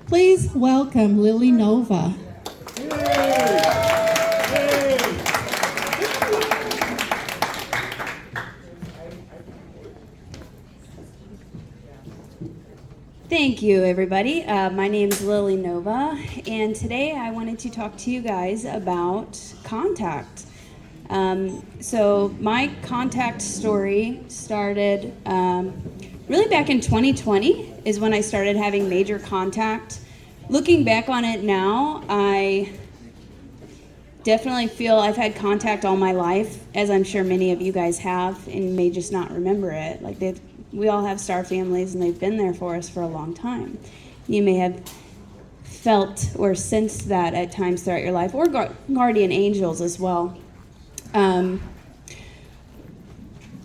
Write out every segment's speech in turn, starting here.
Please welcome Lily Nova. Thank you, everybody. My name is Lily Nova, and today I wanted to talk to you guys about contact. So my contact story started really back in 2020 is when I started having major contact. Looking back on it now, I definitely feel I've had contact all my life, as I'm sure many of you guys have, and may just not remember it. We all have star families, and they've been there for us for a long time. You may have felt or sensed that at times throughout your life, or guardian angels as well. I'm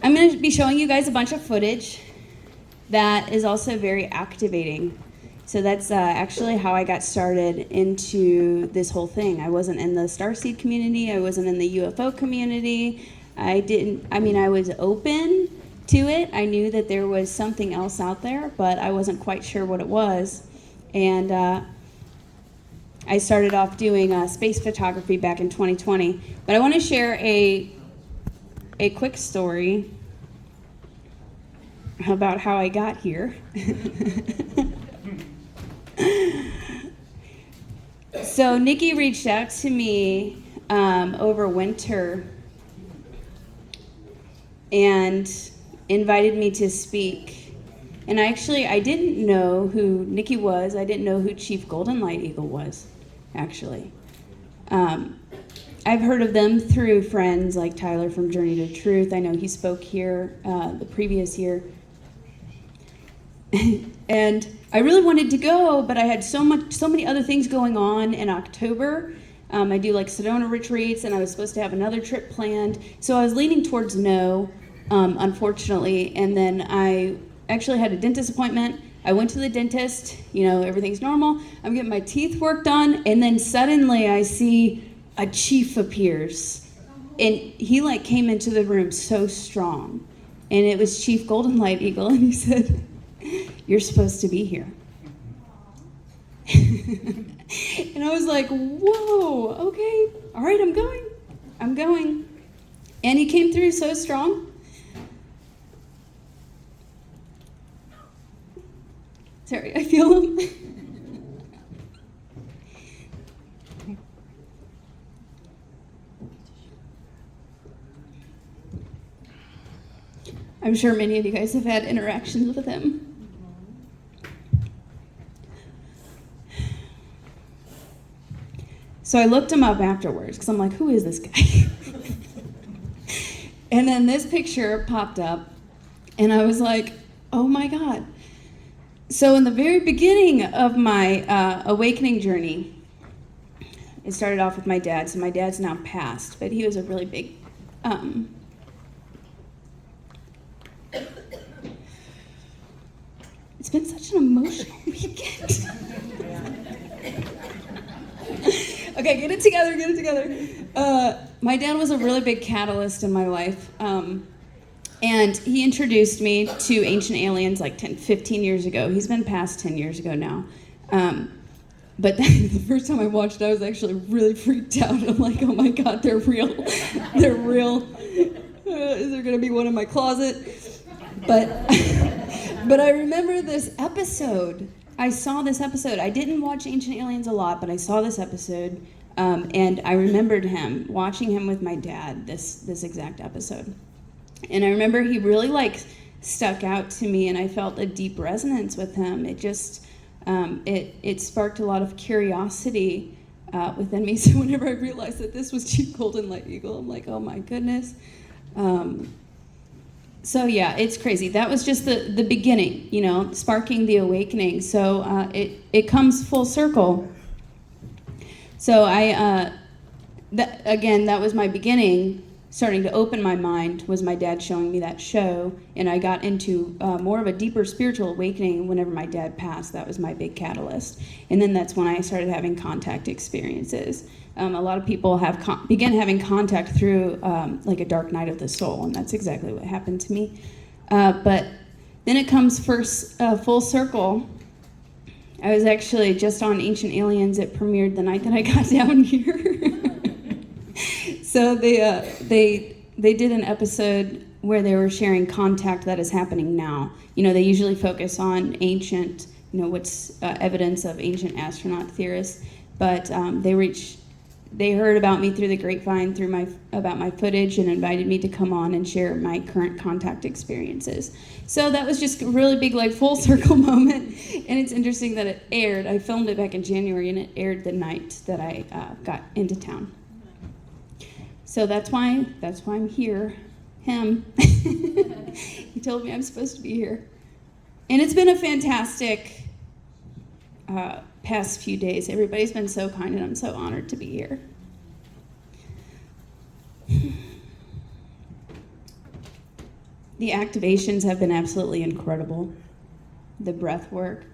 going to be showing you guys a bunch of footage that is also very activating. So that's actually how I got started into this whole thing. I wasn't in the starseed community. I wasn't in the UFO community. I was open to it. I knew that there was something else out there, but I wasn't quite sure what it was. And I started off doing space photography back in 2020. But I want to share a quick story about how I got here. So Nikki reached out to me over winter and invited me to speak. And I didn't know who Nikki was. I didn't know who Chief Golden Light Eagle was, actually. I've heard of them through friends like Tyler from Journey to Truth. I know he spoke here the previous year. And I really wanted to go, but I had so many other things going on in October. I do like Sedona retreats, and I was supposed to have another trip planned. So I was leaning towards no, unfortunately. And then I actually had a dentist appointment. I went to the dentist, everything's normal. I'm getting my teeth worked on, and then suddenly I see a chief appears. And he came into the room so strong. And it was Chief Golden Light Eagle, and he said, "You're supposed to be here." And I was like, whoa, okay, all right, I'm going. And he came through so strong. Sorry, I feel him. I'm sure many of you guys have had interactions with him. So I looked him up afterwards because I'm like, who is this guy? And then this picture popped up, and I was like, oh my God. So in the very beginning of my awakening journey, it started off with my dad. So my dad's now passed, but he was a really big it's been such an emotional weekend. Okay, get it together. My dad was a really big catalyst in my life. And he introduced me to Ancient Aliens 15 years ago. He's been passed 10 years ago now. But the first time I watched it, I was actually really freaked out. I'm like, oh my God, they're real. They're real. Is there going to be one in my closet? But I remember this episode. I saw this episode. I didn't watch Ancient Aliens a lot, but I saw this episode. And I remembered watching him with my dad, this exact episode. And I remember he really stuck out to me, and I felt a deep resonance with him. It just, it sparked a lot of curiosity within me. So whenever I realized that this was Chief Golden Light Eagle, I'm like, oh my goodness. So yeah, it's crazy. That was just the beginning, sparking the awakening. So it comes full circle. So that was my beginning. Starting to open my mind was my dad showing me that show, and I got into more of a deeper spiritual awakening whenever my dad passed. That was my big catalyst. And then that's when I started having contact experiences. A lot of people begin having contact through a dark night of the soul, and that's exactly what happened to me. But then it comes full circle I was actually just on Ancient Aliens. It premiered the night that I got down here. So they did an episode where they were sharing contact that is happening now. You know, they usually focus on ancient, what's evidence of ancient astronaut theorists, but they heard about me through the grapevine, about my footage, and invited me to come on and share my current contact experiences. So that was just a really big, like, full circle moment. And it's interesting that it aired. I filmed it back in January, and it aired the night that I got into town. So that's why I'm here. Him. He told me I'm supposed to be here. And it's been a fantastic past few days. Everybody's been so kind, and I'm so honored to be here. The activations have been absolutely incredible. The breath work,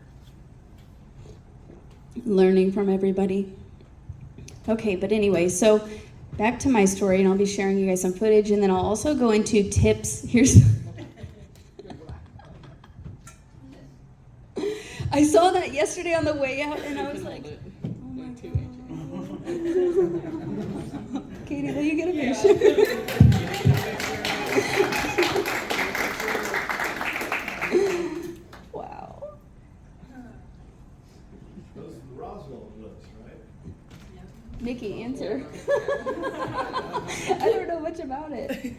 learning from everybody. Okay, but anyway, so back to my story, and I'll be sharing you guys some footage, and then I'll also go into tips. I saw that yesterday on the way out, and I was like, oh my God. Katie, will you get a picture? Wow. Those are the Roswell looks, right? Nikki, answer. I don't know much about it.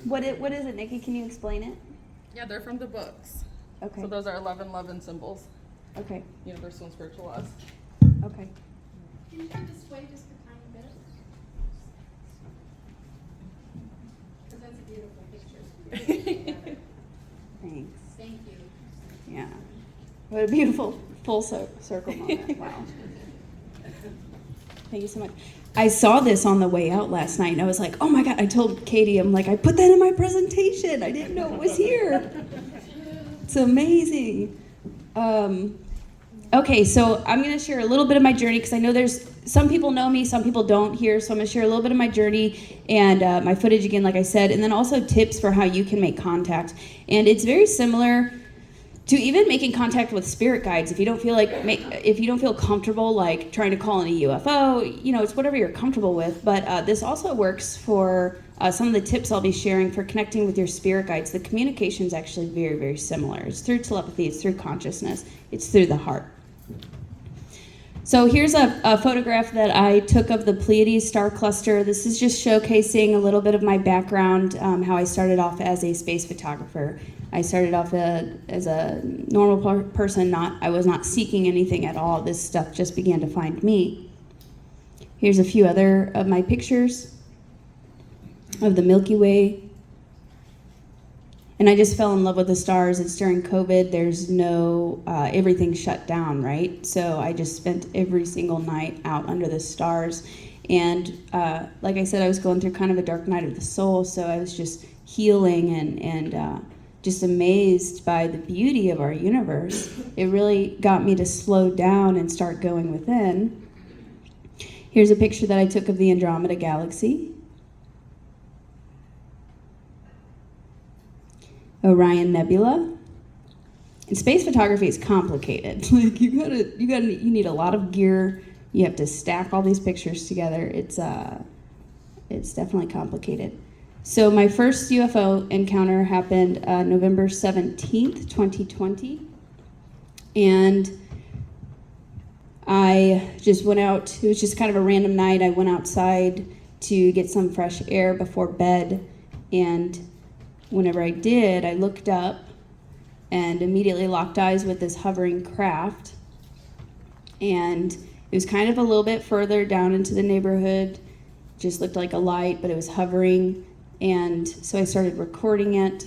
What is it, Nikki? Can you explain it? Yeah, they're from the books. Okay. So those are 11 symbols, Okay. universal and spiritual laws. Okay. Can you turn this way just a tiny bit? Because that's a beautiful picture. Thanks. Thank you. Yeah. What a beautiful full circle moment. Wow. Thank you so much. I saw this on the way out last night, and I was like, oh my God. I told Katie, I'm like, I put that in my presentation. I didn't know it was here. It's amazing. Okay, so I'm going to share a little bit of my journey, because I know there's some people know me, some people don't here, so I'm going to share a little bit of my journey and my footage again, like I said, and then also tips for how you can make contact. And it's very similar to even making contact with spirit guides. If you don't feel comfortable, like trying to call in a UFO, it's whatever you're comfortable with. But this also works for some of the tips I'll be sharing for connecting with your spirit guides. The communication is actually very, very similar. It's through telepathy, it's through consciousness, it's through the heart. So here's a photograph that I took of the Pleiades star cluster. This is just showcasing a little bit of my background, how I started off as a space photographer. I started off as a normal person. I was not seeking anything at all. This stuff just began to find me. Here's a few other of my pictures of the Milky Way. And I just fell in love with the stars. It's during COVID. There's no, everything's shut down, right? So I just spent every single night out under the stars. And like I said, I was going through kind of a dark night of the soul. So I was just healing and just amazed by the beauty of our universe. It really got me to slow down and start going within. Here's a picture that I took of the Andromeda Galaxy. Orion Nebula. And space photography is complicated. Like you need a lot of gear. You have to stack all these pictures together. It's definitely complicated. So my first UFO encounter happened November 17th, 2020. And I just went out. It was just kind of a random night. I went outside to get some fresh air before bed, and whenever I did, I looked up and immediately locked eyes with this hovering craft. And it was kind of a little bit further down into the neighborhood, just looked like a light, but it was hovering. And so I started recording it.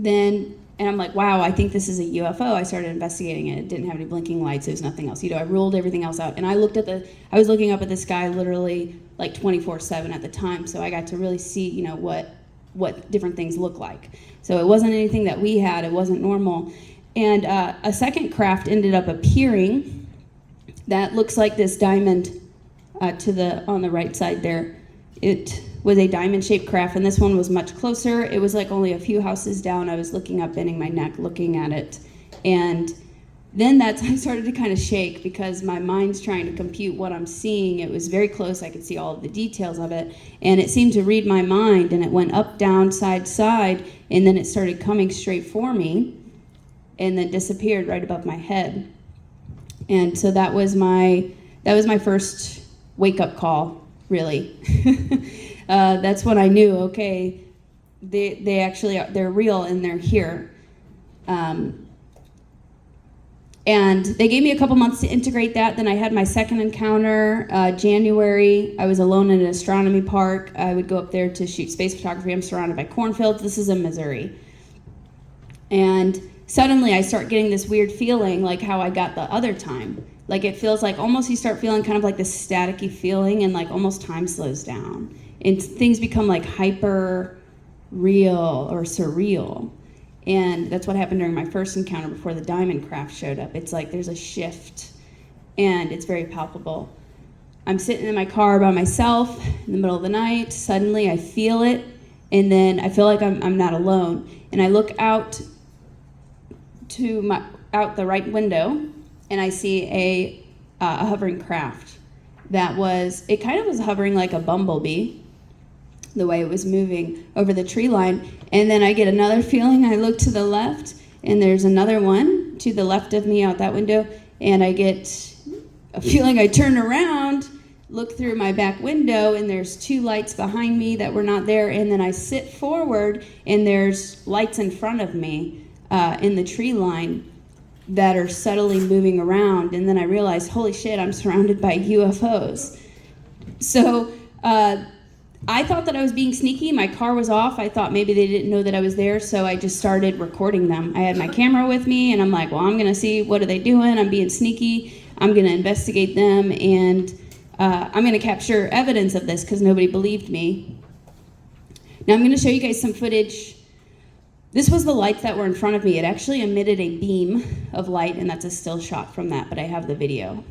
And I'm like, wow, I think this is a UFO. I started investigating it. It didn't have any blinking lights. There was nothing else. I ruled everything else out. And I was looking up at the sky literally like 24/7 at the time. So I got to really see, what different things look like. So it wasn't anything that we had. It wasn't normal. And a second craft ended up appearing that looks like this diamond on the right side there. It was a diamond-shaped craft, and this one was much closer. It was like only a few houses down. I was looking up, bending my neck, looking at it. And then I started to kind of shake because my mind's trying to compute what I'm seeing. It was very close. I could see all of the details of it. And it seemed to read my mind, and it went up, down, side, side, and then it started coming straight for me and then disappeared right above my head. And so that was my first wake-up call, really. That's when I knew, okay, they actually they're real and they're here. And they gave me a couple months to integrate that. Then I had my second encounter, January. I was alone in an astronomy park. I would go up there to shoot space photography. I'm surrounded by cornfields. This is in Missouri. And suddenly I start getting this weird feeling like how I got the other time. Like it feels like almost you start feeling kind of like this staticky feeling, and like almost time slows down. And things become like hyper real or surreal. And that's what happened during my first encounter before the diamond craft showed up. It's like there's a shift, and it's very palpable. I'm sitting in my car by myself in the middle of the night. Suddenly I feel it, and then I feel like I'm not alone. And I look out the right window, and I see a hovering craft it kind of was hovering like a bumblebee, the way it was moving over the tree line. And then I get another feeling. I look to the left, and there's another one to the left of me out that window, and I get a feeling. I turn around, look through my back window, and there's two lights behind me that were not there. And then I sit forward, and there's lights in front of me in the tree line that are subtly moving around. And then I realize, holy shit, I'm surrounded by UFOs. So I thought that I was being sneaky. My car was off. I thought maybe they didn't know that I was there, so I just started recording them. I had my camera with me, and I'm like, well, I'm going to see what are they doing. I'm being sneaky. I'm going to investigate them, and I'm going to capture evidence of this because nobody believed me. Now I'm going to show you guys some footage. This was the lights that were in front of me. It actually emitted a beam of light, and that's a still shot from that, but I have the video.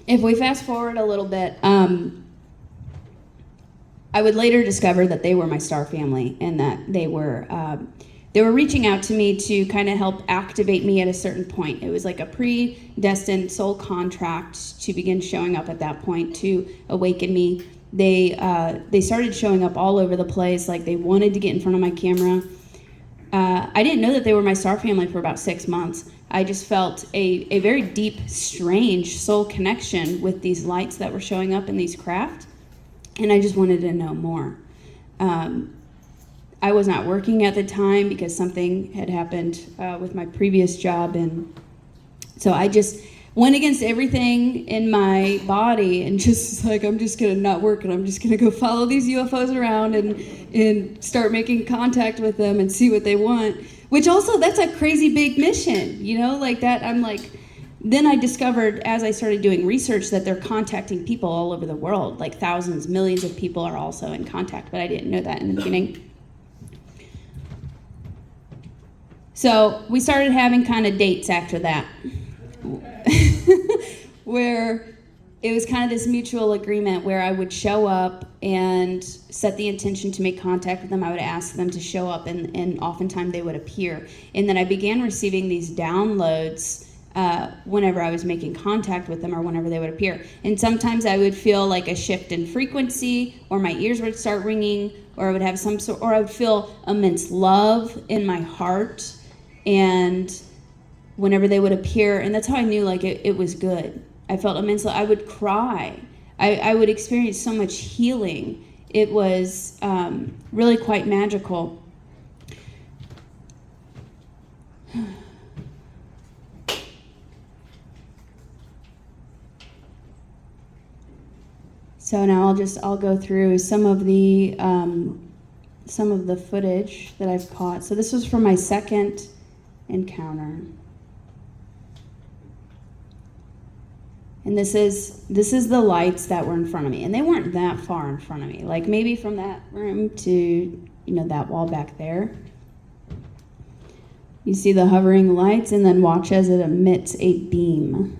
If we fast forward a little bit, I would later discover that they were my star family, and that they were reaching out to me to kind of help activate me at a certain point. It was like a predestined soul contract to begin showing up at that point to awaken me. They started showing up all over the place, like they wanted to get in front of my camera. I didn't know that they were my star family for about 6 months. I just felt a very deep, strange soul connection with these lights that were showing up in these craft, and I just wanted to know more. I was not working at the time because something had happened with my previous job, and so I just went against everything in my body and just like, I'm just gonna not work, and I'm just gonna go follow these UFOs around and start making contact with them and see what they want. Which also, that's a crazy big mission, you know, like that. I'm like, then I discovered as I started doing research that they're contacting people all over the world, like thousands, millions of people are also in contact, but I didn't know that in the beginning. So we started having kind of dates after that, where it was kind of this mutual agreement where I would show up and set the intention to make contact with them. I would ask them to show up, and oftentimes they would appear. And then I began receiving these downloads whenever I was making contact with them or whenever they would appear. And sometimes I would feel like a shift in frequency, or my ears would start ringing, or I would have or I would feel immense love in my heart. And whenever they would appear, and that's how I knew like it was good. I felt immensely, I would cry. I would experience so much healing. It was really quite magical. So now I'll go through some of the footage that I've caught. So this was from my second encounter. And this is the lights that were in front of me. And they weren't that far in front of me. Like maybe from that room to, that wall back there. You see the hovering lights, and then watch as it emits a beam.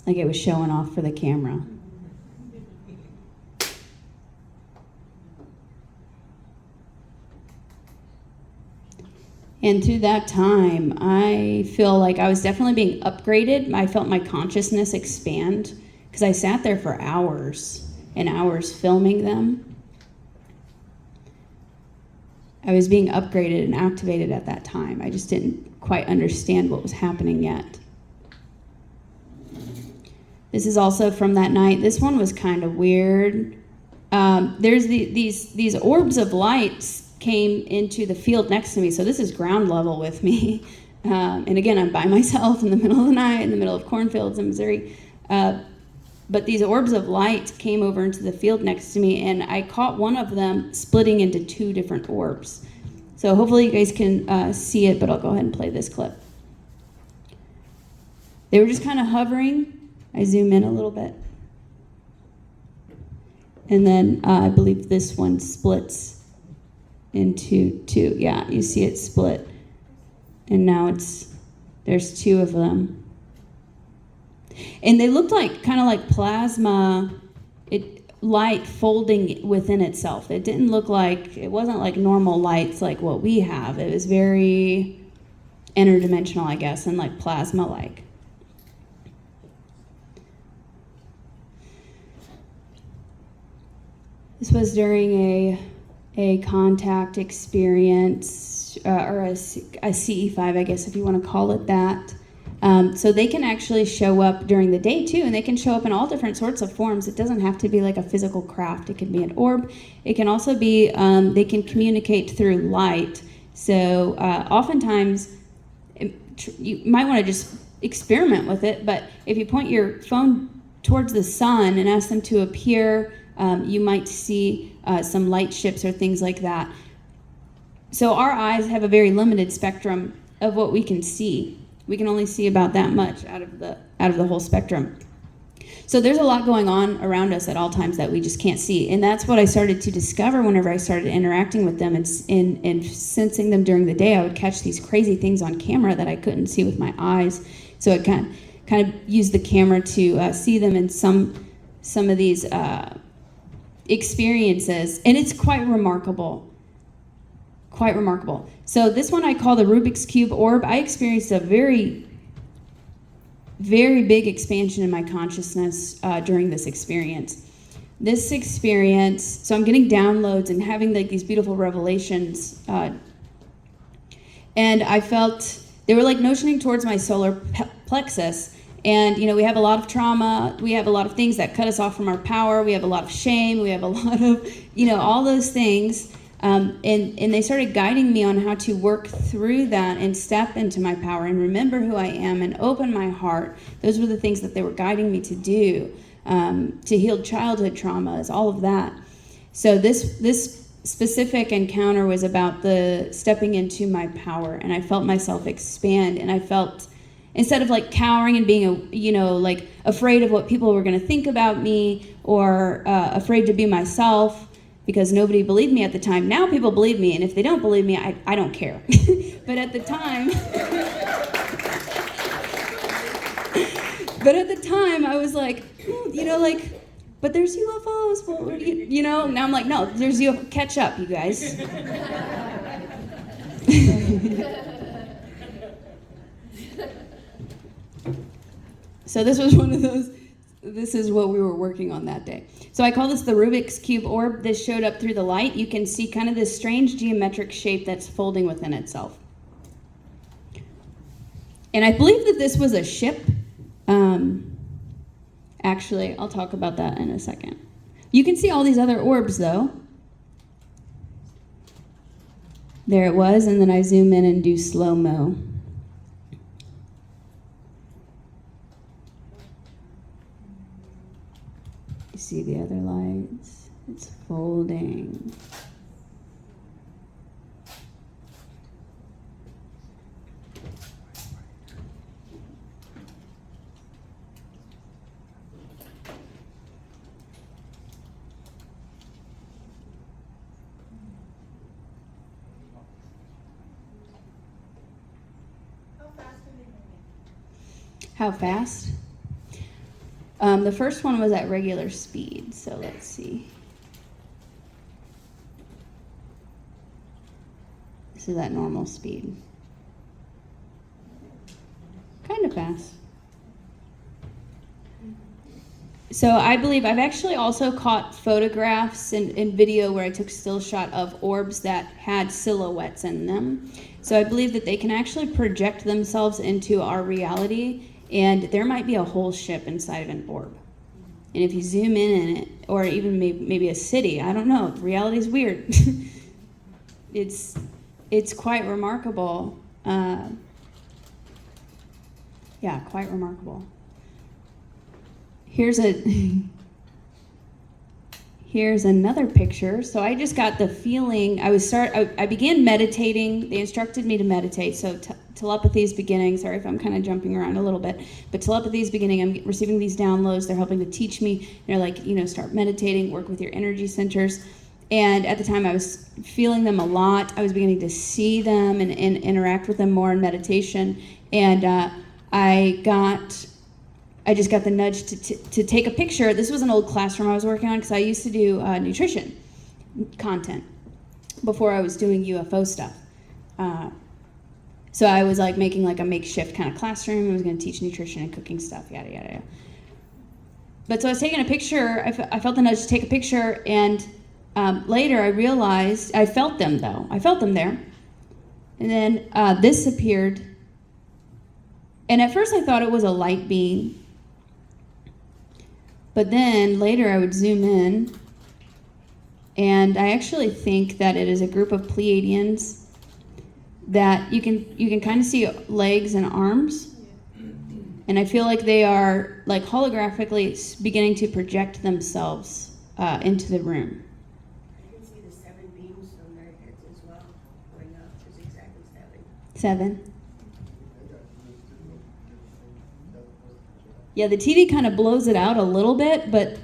like it was showing off for the camera. And through that time, I feel like I was definitely being upgraded. I felt my consciousness expand because I sat there for hours and hours filming them. I was being upgraded and activated at that time. I just didn't quite understand what was happening yet. This is also from that night. This one was kind of weird. There's these orbs of lights came into the field next to me. So this is ground level with me. And again, I'm by myself in the middle of the night, in the middle of cornfields in Missouri. But these orbs of light came over into the field next to me, and I caught one of them splitting into two different orbs. So hopefully you guys can see it, but I'll go ahead and play this clip. They were just kind of hovering. I zoom in a little bit. And then I believe this one splits into two. Yeah, you see it split. And now there's two of them. And they looked like kind of like plasma light folding within itself. It wasn't like normal lights like what we have. It was very interdimensional, I guess, and like plasma-like. This was during a contact experience, or a CE5, I guess, if you want to call it that. So they can actually show up during the day too, and they can show up in all different sorts of forms. It doesn't have to be like a physical craft. It can be an orb. It can also be, they can communicate through light. So oftentimes, you might want to just experiment with it, but if you point your phone towards the sun and ask them to appear, you might see some light ships or things like that. So our eyes have a very limited spectrum of what we can see. We can only see about that much out of the whole spectrum. So there's a lot going on around us at all times that we just can't see. And that's what I started to discover whenever I started interacting with them and sensing them during the day. I would catch these crazy things on camera that I couldn't see with my eyes. So I kind of used the camera to see them in some of these experiences. And it's quite remarkable. Quite remarkable. So this one I call the Rubik's Cube orb. I experienced a very, very big expansion in my consciousness during this experience. This experience, so I'm getting downloads and having like these beautiful revelations. And I felt, they were like notioning towards my solar plexus. And, we have a lot of trauma. We have a lot of things that cut us off from our power. We have a lot of shame. We have a lot of, all those things. And they started guiding me on how to work through that and step into my power and remember who I am and open my heart. Those were the things that they were guiding me to do, to heal childhood traumas, all of that. So this specific encounter was about the stepping into my power, and I felt myself expand, and I felt, instead of like cowering and being, like afraid of what people were going to think about me or afraid to be myself, because nobody believed me at the time. Now people believe me, and if they don't believe me, I don't care. But at the time, I was like, but there's UFOs. Well, now I'm like, no, there's UFOs. Catch up, you guys. So this was one of those. This is what we were working on that day. So I call this the Rubik's Cube orb. This showed up through the light. You can see kind of this strange geometric shape that's folding within itself. And I believe that this was a ship. Actually, I'll talk about that in a second. You can see all these other orbs, though. There it was, and then I zoom in and do slow-mo. You see the other lights? It's folding. How fast? The first one was at regular speed, so let's see. This is at normal speed. Kind of fast. So I believe I've actually also caught photographs and video where I took still shot of orbs that had silhouettes in them. So I believe that they can actually project themselves into our reality, and there might be a whole ship inside of an orb. And if you zoom in it, or even maybe a city, I don't know, reality is weird. It's quite remarkable. Yeah, quite remarkable. Here's another picture. So I just got the feeling, I began meditating. They instructed me to meditate. So telepathy is beginning. Sorry if I'm kind of jumping around a little bit, but telepathy is beginning. I'm receiving these downloads. They're helping to teach me. They're like, start meditating, work with your energy centers. And at the time I was feeling them a lot. I was beginning to see them and interact with them more in meditation. And I just got the nudge to take a picture. This was an old classroom I was working on because I used to do nutrition content before I was doing UFO stuff. So I was like making like a makeshift kind of classroom. I was going to teach nutrition and cooking stuff, yada, yada, yada. But so I was taking a picture. I felt the nudge to take a picture, and later I realized, I felt them though. I felt them there. And then this appeared. And at first I thought it was a light being. But then later I would zoom in, and I actually think that it is a group of Pleiadians that you can kind of see legs and arms. And I feel like they are like holographically beginning to project themselves into the room. I can see the 7 beams on their heads as well, going up. It's exactly 7. 7. Yeah, the TV kind of blows it out a little bit, but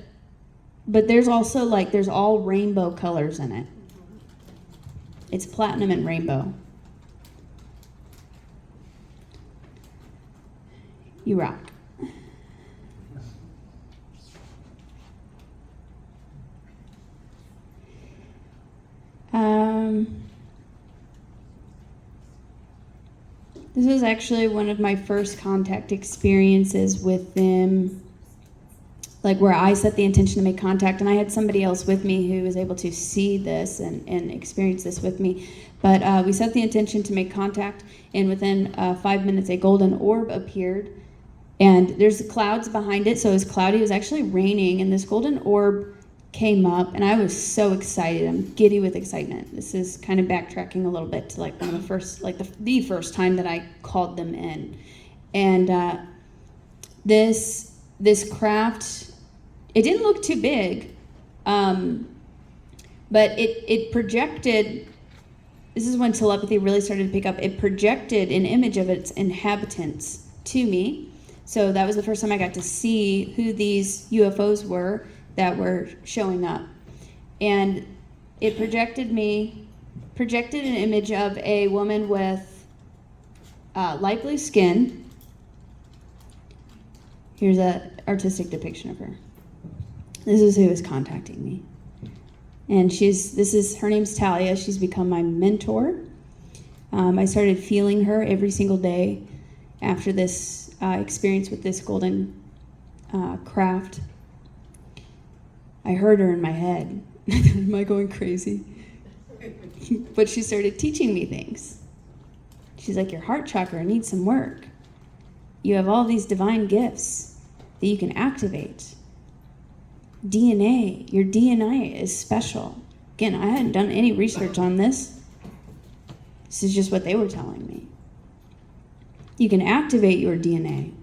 there's also there's all rainbow colors in it. It's platinum and rainbow. You rock. This was actually one of my first contact experiences with them, like where I set the intention to make contact, and I had somebody else with me who was able to see this and experience this with me. But we set the intention to make contact, and within 5 minutes a golden orb appeared, and there's clouds behind it, so it was cloudy. It was actually raining, and this golden orb came up, and I was so excited. I'm giddy with excitement. This is kind of backtracking a little bit to like one of the first, like the first time that I called them in. And this craft, it didn't look too big, but it projected. This is when telepathy really started to pick up. It projected an image of its inhabitants to me. So that was the first time I got to see who these UFOs were that were showing up. And it projected an image of a woman with light blue skin. Here's an artistic depiction of her. This is who was contacting me. And her name's Talia. She's become my mentor. I started feeling her every single day after this experience with this golden craft. I heard her in my head. Am I going crazy? But she started teaching me things. She's like, your heart chakra needs some work. You have all these divine gifts that you can activate. DNA, your DNA is special. Again, I hadn't done any research on this. This is just what they were telling me. You can activate your DNA.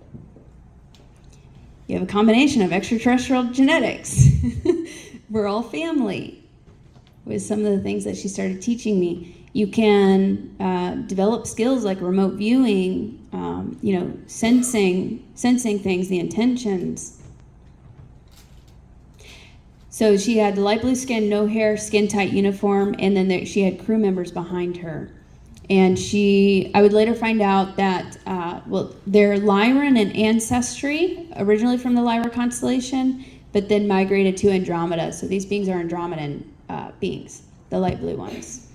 You have a combination of extraterrestrial genetics. We're all family. With some of the things that she started teaching me, you can develop skills like remote viewing, sensing things, the intentions. So she had light blue skin, no hair, skin tight uniform, and then she had crew members behind her. And I would later find out that, they're Lyran and Ancestry, originally from the Lyra constellation, but then migrated to Andromeda. So these beings are Andromedan beings, the light blue ones.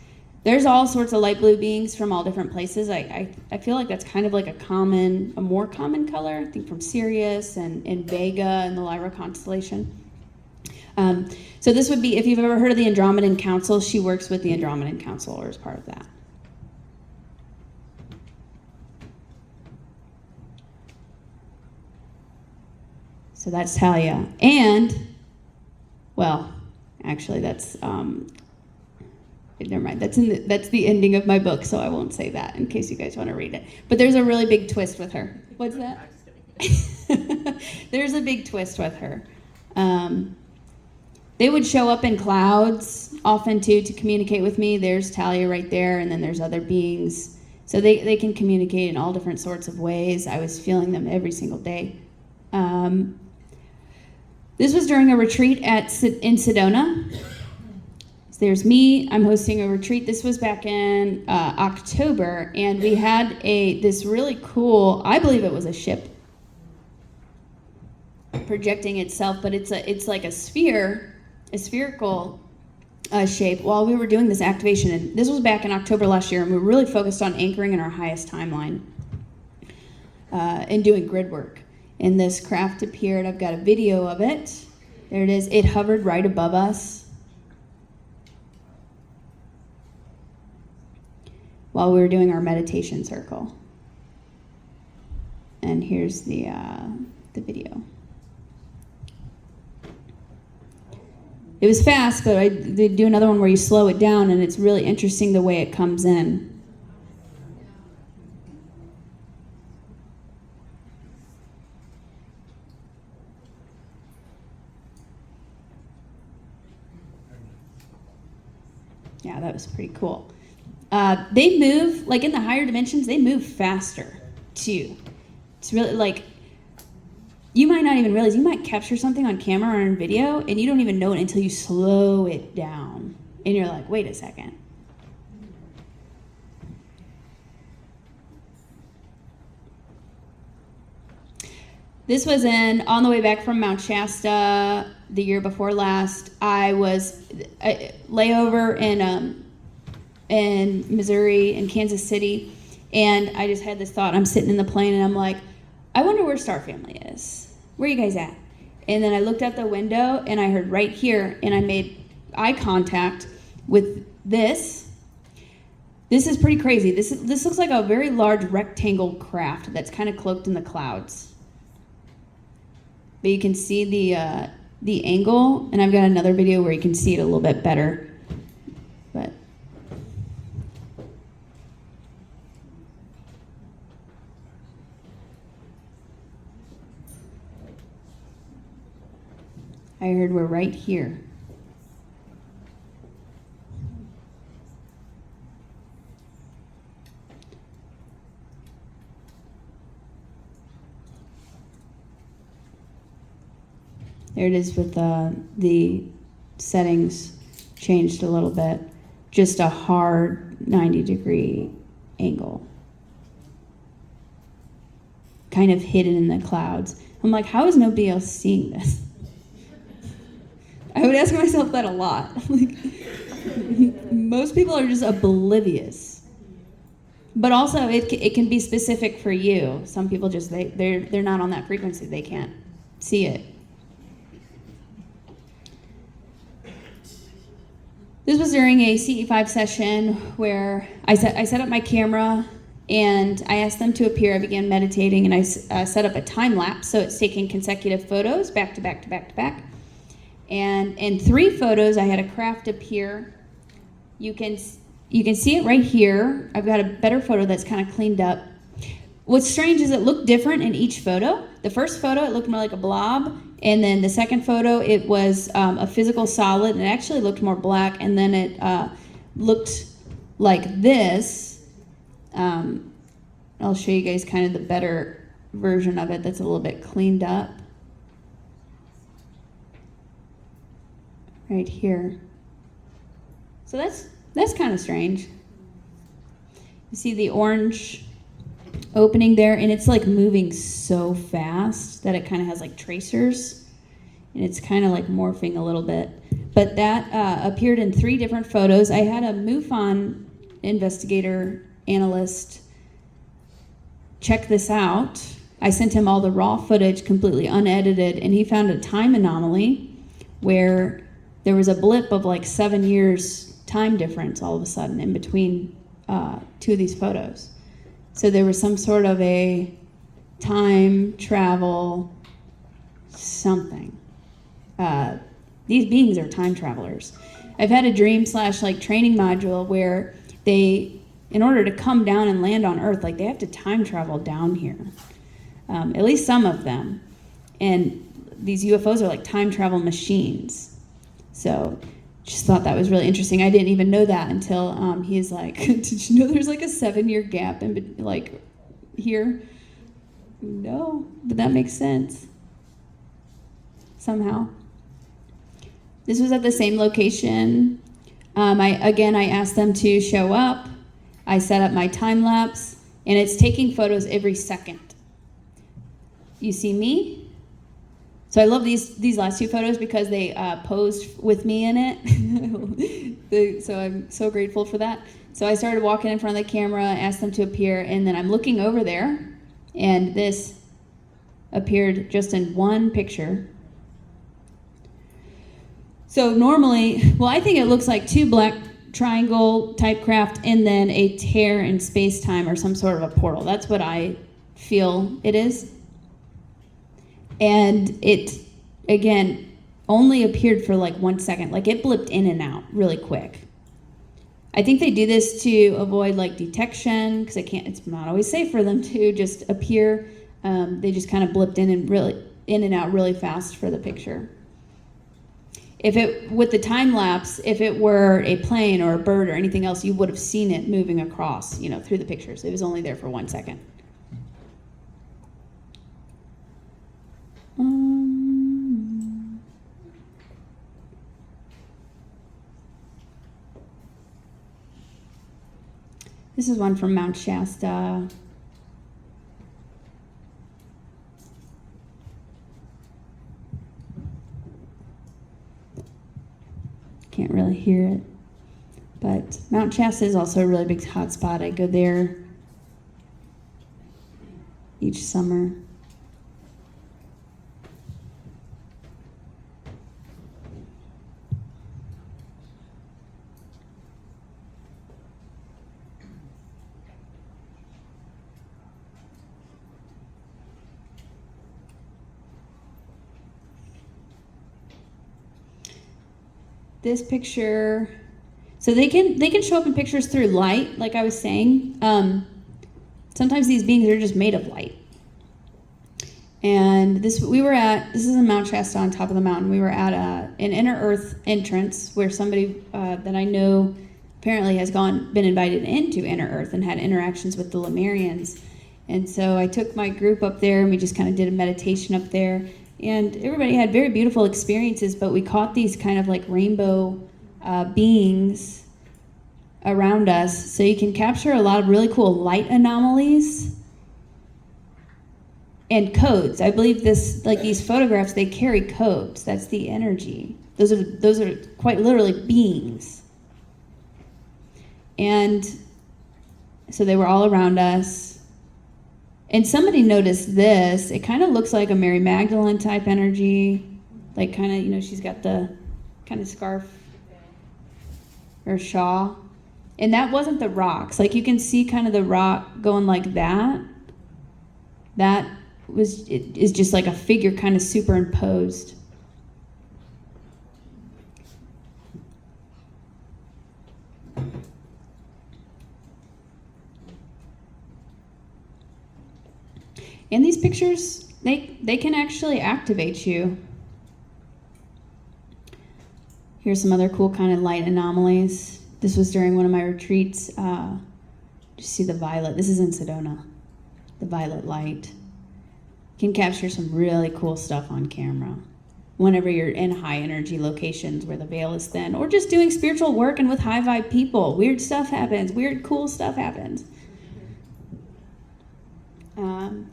There's all sorts of light blue beings from all different places. I feel like that's kind of like a more common color, I think from Sirius and Vega and the Lyra constellation. So this would be, if you've ever heard of the Andromedan Council, she works with the Andromedan Council or is part of that. So that's Talia. And, well, actually that's, never mind. That's the ending of my book, so I won't say that in case you guys want to read it. But there's a really big twist with her. What's that? There's a big twist with her. They would show up in clouds often too to communicate with me. There's Talia right there, and then there's other beings. So they can communicate in all different sorts of ways. I was feeling them every single day. This was during a retreat in Sedona. So there's me. I'm hosting a retreat. This was back in October, and we had this really cool, I believe it was a ship projecting itself, but it's like a spherical shape while we were doing this activation. And this was back in October last year, and we were really focused on anchoring in our highest timeline and doing grid work. And this craft appeared. I've got a video of it. There it is. It hovered right above us while we were doing our meditation circle. And here's the video. It was fast, but they do another one where you slow it down, and it's really interesting the way it comes in. Yeah, that was pretty cool. They move, like in the higher dimensions, they move faster too. It's really like, you might not even realize, you might capture something on camera or on video and you don't even know it until you slow it down. And you're like, wait a second. This was on the way back from Mount Shasta the year before last. I was layover in Missouri and Kansas City, and I just had this thought. I'm sitting in the plane and I'm like, I wonder where Star Family is. Where are you guys at? And then I looked out the window and I heard right here, and I made eye contact with this. This is pretty crazy. This looks like a very large rectangle craft that's kind of cloaked in the clouds. But you can see the angle, and I've got another video where you can see it a little bit better. But I heard we're right here. There it is with the settings changed a little bit. Just a hard 90-degree angle. Kind of hidden in the clouds. I'm like, how is nobody else seeing this? I would ask myself that a lot. Like, most people are just oblivious. But also, it can be specific for you. Some people just, they're not on that frequency. They can't see it. This was during a CE5 session where I set up my camera and I asked them to appear. I began meditating and I set up a time lapse, so it's taking consecutive photos back to back to back to back. And in 3 photos, I had a craft appear. You can see it right here. I've got a better photo that's kind of cleaned up. What's strange is it looked different in each photo. The first photo, it looked more like a blob. And then the second photo, it was a physical solid, and it actually looked more black. And then it looked like this. I'll show you guys kind of the better version of it that's a little bit cleaned up. Right here. So that's kind of strange. You see the orange opening there, and it's like moving so fast that it kind of has like tracers, and it's kind of like morphing a little bit. But that appeared in 3 different photos. I had a MUFON investigator analyst check this out. I sent him all the raw footage, completely unedited, and he found a time anomaly where there was a blip of like 7 years time difference all of a sudden in between 2 of these photos. So there was some sort of a time travel something. These beings are time travelers. I've had a dream / like training module where they, in order to come down and land on Earth, like they have to time travel down here. At least some of them. And these UFOs are like time travel machines. So just thought that was really interesting. I didn't even know that until he's like, did you know there's like a 7-year gap in like here? No, but that makes sense somehow. This was at the same location. I asked them to show up. I set up my time lapse, and it's taking photos every second. You see me? So I love these last 2 photos because they posed with me in it. So I'm so grateful for that. So I started walking in front of the camera, asked them to appear, and then I'm looking over there, and this appeared just in 1 picture. So normally, well, I think it looks like 2 black triangle type craft and then a tear in space-time or some sort of a portal. That's what I feel it is. And it, again, only appeared for like 1 second. Like it blipped in and out really quick. I think they do this to avoid like detection because it's not always safe for them to just appear. They just kind of blipped in and out really fast for the picture. With the time lapse, if it were a plane or a bird or anything else, you would have seen it moving across, through the pictures. It was only there for 1 second. This is one from Mount Shasta. Can't really hear it. But Mount Shasta is also a really big hot spot. I go there each summer. This picture, so they can show up in pictures through light, like I was saying. Sometimes these beings are just made of light. And this is in Mount Shasta on top of the mountain. We were at an inner earth entrance where somebody that I know apparently has been invited into inner earth and had interactions with the Lemurians. And so I took my group up there and we just kind of did a meditation up there. And everybody had very beautiful experiences, but we caught these kind of like rainbow beings around us. So you can capture a lot of really cool light anomalies and codes. I believe these photographs, they carry codes. That's the energy. Those are quite literally beings. And so they were all around us. And somebody noticed this. It kind of looks like a Mary Magdalene type energy. Like kind of, she's got the kind of scarf or shawl. And that wasn't the rocks. Like you can see kind of the rock going like that. That is just like a figure kind of superimposed. And these pictures, they can actually activate you. Here's some other cool kind of light anomalies. This was during one of my retreats. Just see the violet. This is in Sedona. The violet light. Can capture some really cool stuff on camera whenever you're in high energy locations where the veil is thin, or just doing spiritual work and with high vibe people. Weird stuff happens. Weird, cool stuff happens. Um,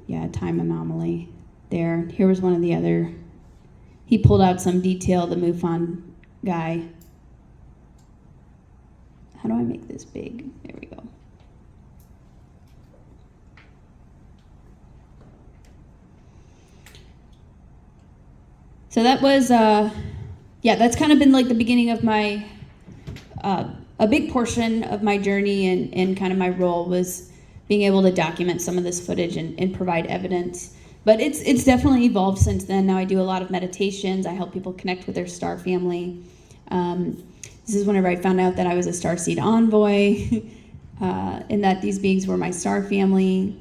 yeah, time anomaly there. Here was one of the other. He pulled out some detail, the MUFON guy. How do I make this big? There we go. So that was, yeah, that's kind of been like the beginning of my, a big portion of my journey and kind of my role was being able to document some of this footage and provide evidence. But it's definitely evolved since then. Now I do a lot of meditations. I help people connect with their star family. This is whenever I found out that I was a starseed envoy and that these beings were my star family.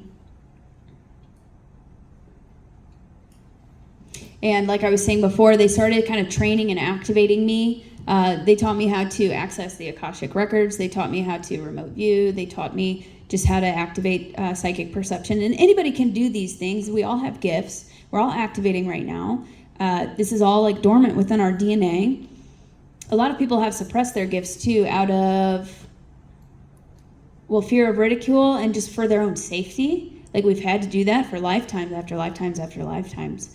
And like I was saying before, they started kind of training and activating me. They taught me how to access the Akashic records. They taught me how to remote view. They taught me just how to activate psychic perception. And anybody can do these things. We all have gifts. We're all activating right now. This is all like dormant within our DNA. A lot of people have suppressed their gifts too out of, well, fear of ridicule and just for their own safety. Like we've had to do that for lifetimes after lifetimes after lifetimes.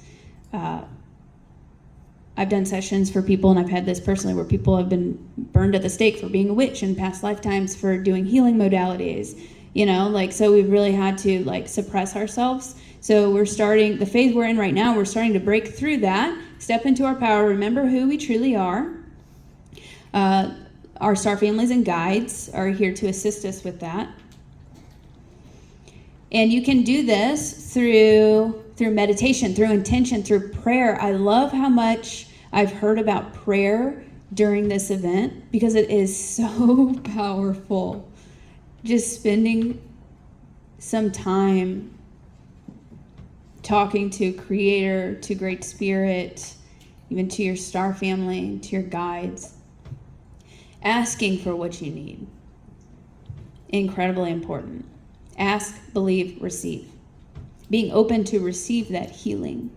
I've done sessions for people, and I've had this personally where people have been burned at the stake for being a witch in past lifetimes, for doing healing modalities, you know, like, so we've really had to like suppress ourselves. So we're starting, the phase we're in right now, we're starting to break through that, step into our power, remember who we truly are. Our star families and guides are here to assist us with that. And you can do this through meditation, through intention, through prayer. I love how much I've heard about prayer during this event because it is so powerful. Just spending some time talking to Creator, to Great Spirit, even to your star family, to your guides, asking for what you need. Incredibly important. Ask, believe, receive. Being open to receive that healing.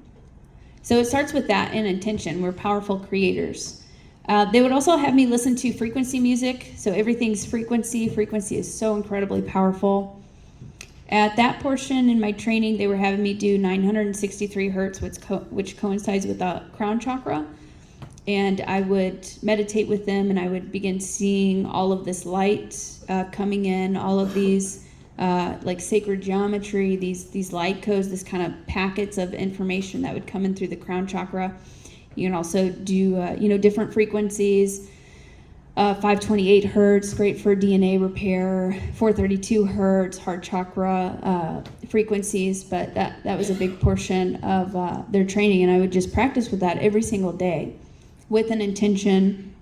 So it starts with that and intention. We're powerful creators. They would also have me listen to frequency music. So everything's frequency. Frequency is so incredibly powerful. At that portion in my training, they were having me do 963 hertz, which coincides with the crown chakra. And I would meditate with them, and I would begin seeing all of this light coming in, all of these like sacred geometry, these light codes, this kind of packets of information that would come in through the crown chakra. You can also do different frequencies. 528 hertz, great for DNA repair. 432 hertz, heart chakra frequencies. But that was a big portion of their training, and I would just practice with that every single day, with an intention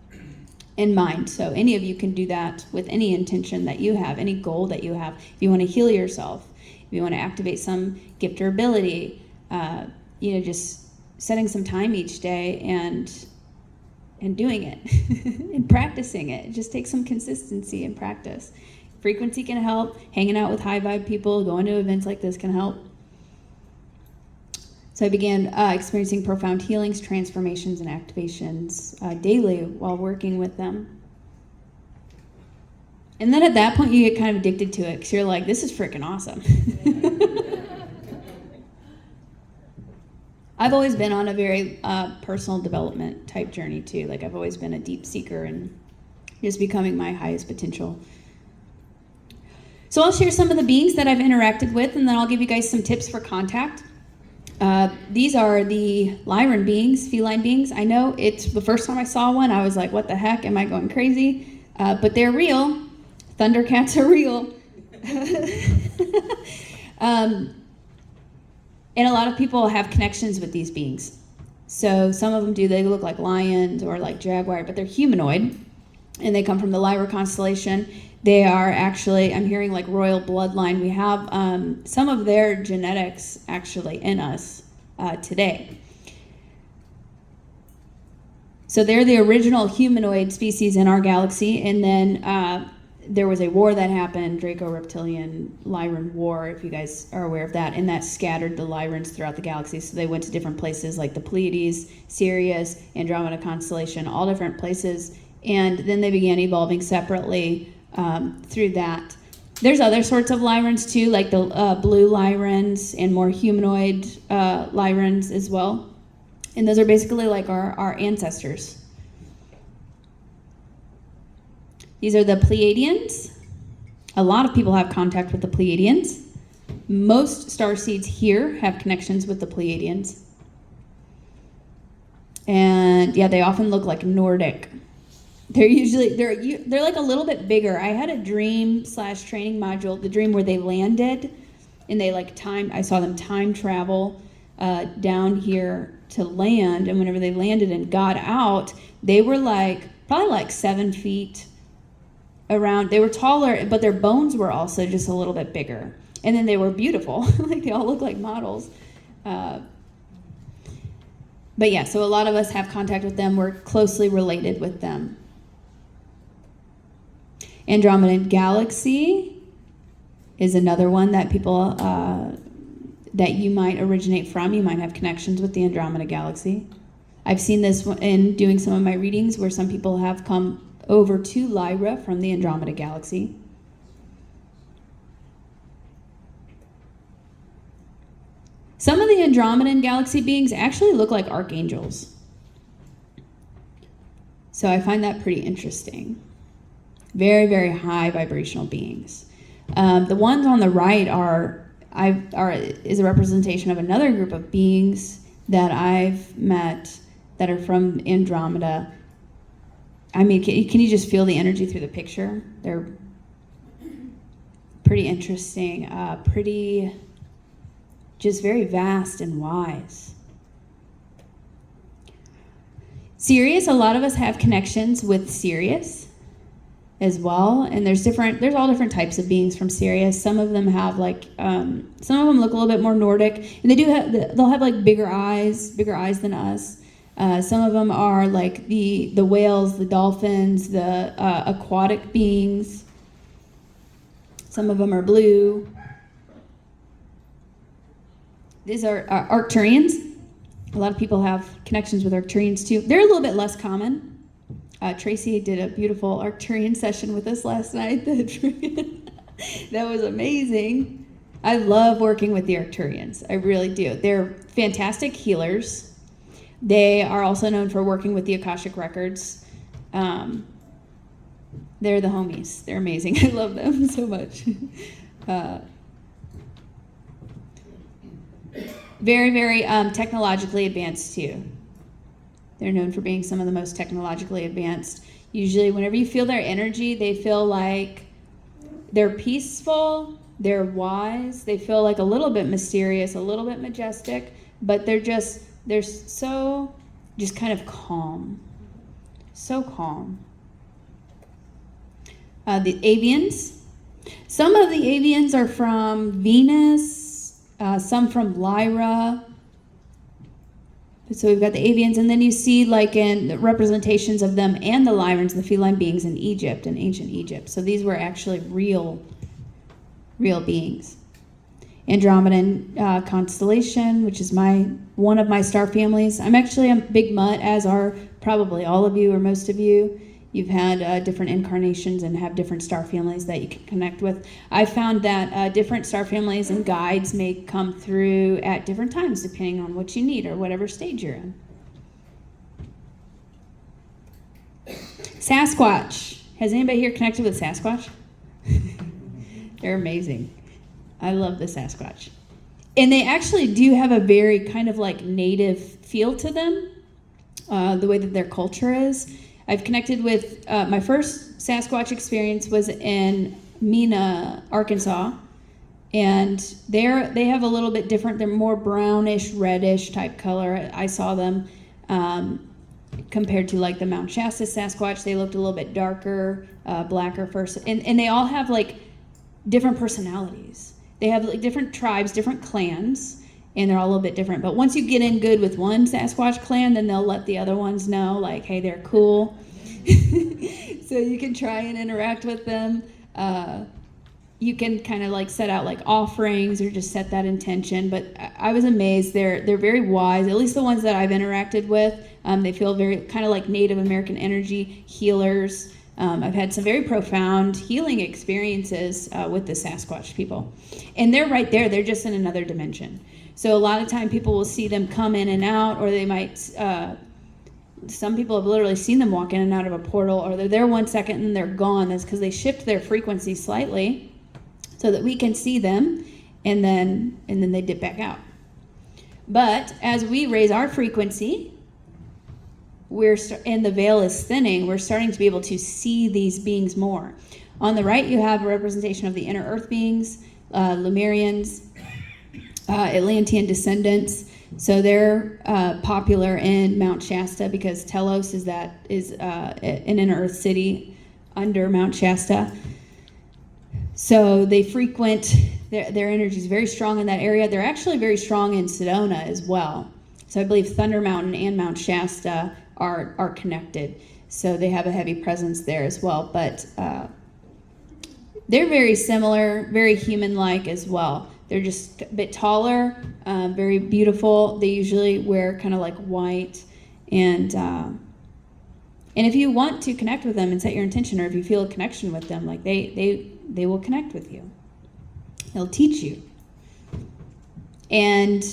in mind. So any of you can do that with any intention that you have, any goal that you have. If you want to heal yourself, if you want to activate some gift or ability, just setting some time each day and doing it and practicing it. It just takes some consistency and practice. Frequency can help. Hanging out with high vibe people, going to events like this can help. So I began experiencing profound healings, transformations, and activations daily while working with them. And then at that point, you get kind of addicted to it because you're like, this is freaking awesome. I've always been on a very personal development type journey too. Like I've always been a deep seeker and just becoming my highest potential. So I'll share some of the beings that I've interacted with, and then I'll give you guys some tips for contact. These are the Lyran beings, feline beings. I know it's the first time I saw one, I was like, what the heck, am I going crazy? But they're real. Thundercats are real. And a lot of people have connections with these beings. So some of them do, they look like lions or like jaguar, but they're humanoid, and they come from the Lyra constellation. They are actually, I'm hearing like royal bloodline. We have some of their genetics actually in us today. So they're the original humanoid species in our galaxy, and then there was a war that happened, Draco-Reptilian Lyran War, if you guys are aware of that, and that scattered the Lyrans throughout the galaxy. So they went to different places like the Pleiades, Sirius, Andromeda constellation, all different places and then they began evolving separately through that. There's other sorts of lyrans too, like the blue lyrans and more humanoid lyrans as well. And those are basically like our ancestors. These are the Pleiadians. A lot of people have contact with the Pleiadians. Most starseeds here have connections with the Pleiadians. And yeah, they often look like Nordic. They're like a little bit bigger. I had a dream/training module, the dream where they landed, and they I saw them time travel down here to land, and whenever they landed and got out, they were probably 7 feet around. They were taller, but their bones were also just a little bit bigger. And then they were beautiful. They all look like models. But yeah, so a lot of us have contact with them. We're closely related with them. Andromedan Galaxy is another one that people, that you might originate from. You might have connections with the Andromeda Galaxy. I've seen this in doing some of my readings where some people have come over to Lyra from the Andromeda Galaxy. Some of the Andromedan Galaxy beings actually look like archangels. So I find that pretty interesting. Very, very high vibrational beings. The ones on the right is a representation of another group of beings that I've met that are from Andromeda. I mean, can you just feel the energy through the picture? They're pretty interesting, just very vast and wise. Sirius, a lot of us have connections with Sirius as well, and there's all different types of beings from Sirius. Some of them have some of them look a little bit more Nordic, and they'll have bigger eyes than us. Some of them are like the whales, the dolphins, the aquatic beings. Some of them are blue. These are Arcturians. A lot of people have connections with Arcturians too. They're a little bit less common. Tracy did a beautiful Arcturian session with us last night. That was amazing. I love working with the Arcturians. I really do. They're fantastic healers. They are also known for working with the Akashic Records. They're the homies. They're amazing. I love them so much. Very, very technologically advanced too. They're known for being some of the most technologically advanced. Usually whenever you feel their energy, they feel like they're peaceful, they're wise, they feel like a little bit mysterious, a little bit majestic, but they're so just kind of calm. So calm. The avians. Some of the avians are from Venus, some from Lyra. So we've got the avians, and then you see in the representations of them and the Lyrans, the feline beings in Egypt, in ancient Egypt. So these were actually real beings. Andromedan constellation, which is one of my star families. I'm actually a big mutt, as are probably all of you or most of you. You've had different incarnations and have different star families that you can connect with. I found that different star families and guides may come through at different times depending on what you need or whatever stage you're in. Sasquatch. Has anybody here connected with Sasquatch? They're amazing. I love the Sasquatch. And they actually do have a very kind of native feel to them, the way that their culture is. I've connected with, my first Sasquatch experience was in Mena, Arkansas, and they have a little bit different, they're more brownish, reddish type color. I saw them compared to the Mount Shasta Sasquatch. They looked a little bit darker, blacker first, and they all have different personalities. They have different tribes, different clans, and they're all a little bit different. But once you get in good with one Sasquatch clan, then they'll let the other ones know, hey, they're cool. So you can try and interact with them. You can kind of set out offerings or just set that intention. But I was amazed. They're very wise, at least the ones that I've interacted with. They feel very kind of like Native American energy healers. I've had some very profound healing experiences with the Sasquatch people. And they're right there. They're just in another dimension. So a lot of time people will see them come in and out, or they might, some people have literally seen them walk in and out of a portal, or they're there 1 second and then they're gone. That's because they shift their frequency slightly so that we can see them, and then they dip back out. But as we raise our frequency, and the veil is thinning, we're starting to be able to see these beings more. On the right, you have a representation of the inner earth beings, Lemurians, Atlantean descendants. So they're popular in Mount Shasta because Telos is an inner earth city under Mount Shasta. So they frequent, their energy is very strong in that area. They're actually very strong in Sedona as well. So I believe Thunder Mountain and Mount Shasta are connected. So they have a heavy presence there as well. But they're very similar, very human-like as well. They're just a bit taller, very beautiful. They usually wear kind of like white. And if you want to connect with them and set your intention, or if you feel a connection with them, like they will connect with you. They'll teach you. And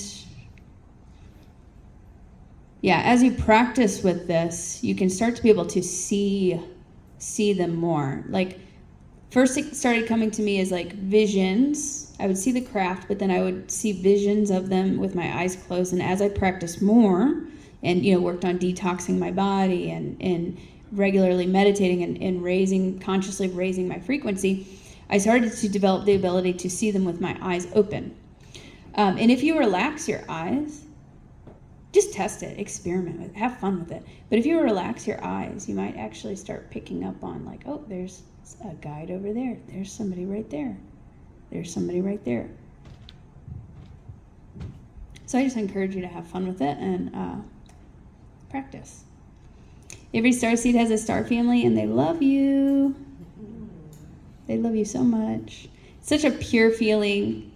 yeah, as you practice with this, you can start to be able to see them more. Like, first it started coming to me as like visions. I would see the craft, but then I would see visions of them with my eyes closed. And as I practiced more and, worked on detoxing my body and regularly meditating and consciously raising my frequency, I started to develop the ability to see them with my eyes open. And if you relax your eyes, just test it, experiment with it, have fun with it. But if you relax your eyes, you might actually start picking up on like, oh, there's a guide over there. There's somebody right there. There's somebody right there. So I just encourage you to have fun with it and practice. Every starseed has a star family, and they love you. They love you so much. It's such a pure feeling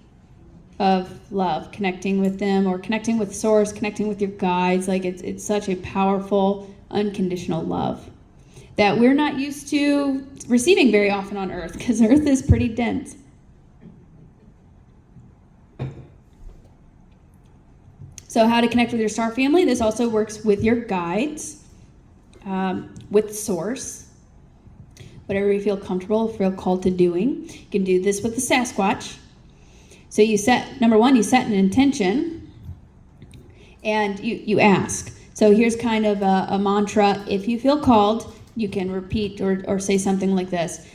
of love, connecting with them or connecting with Source, connecting with your guides. Like it's such a powerful, unconditional love that we're not used to receiving very often on Earth, because Earth is pretty dense. So how to connect with your star family? This also works with your guides, with Source. Whatever you feel comfortable, feel called to doing. You can do this with the Sasquatch. So you set, number one, you set an intention, and you ask. So here's kind of a mantra. If you feel called, you can repeat or say something like this.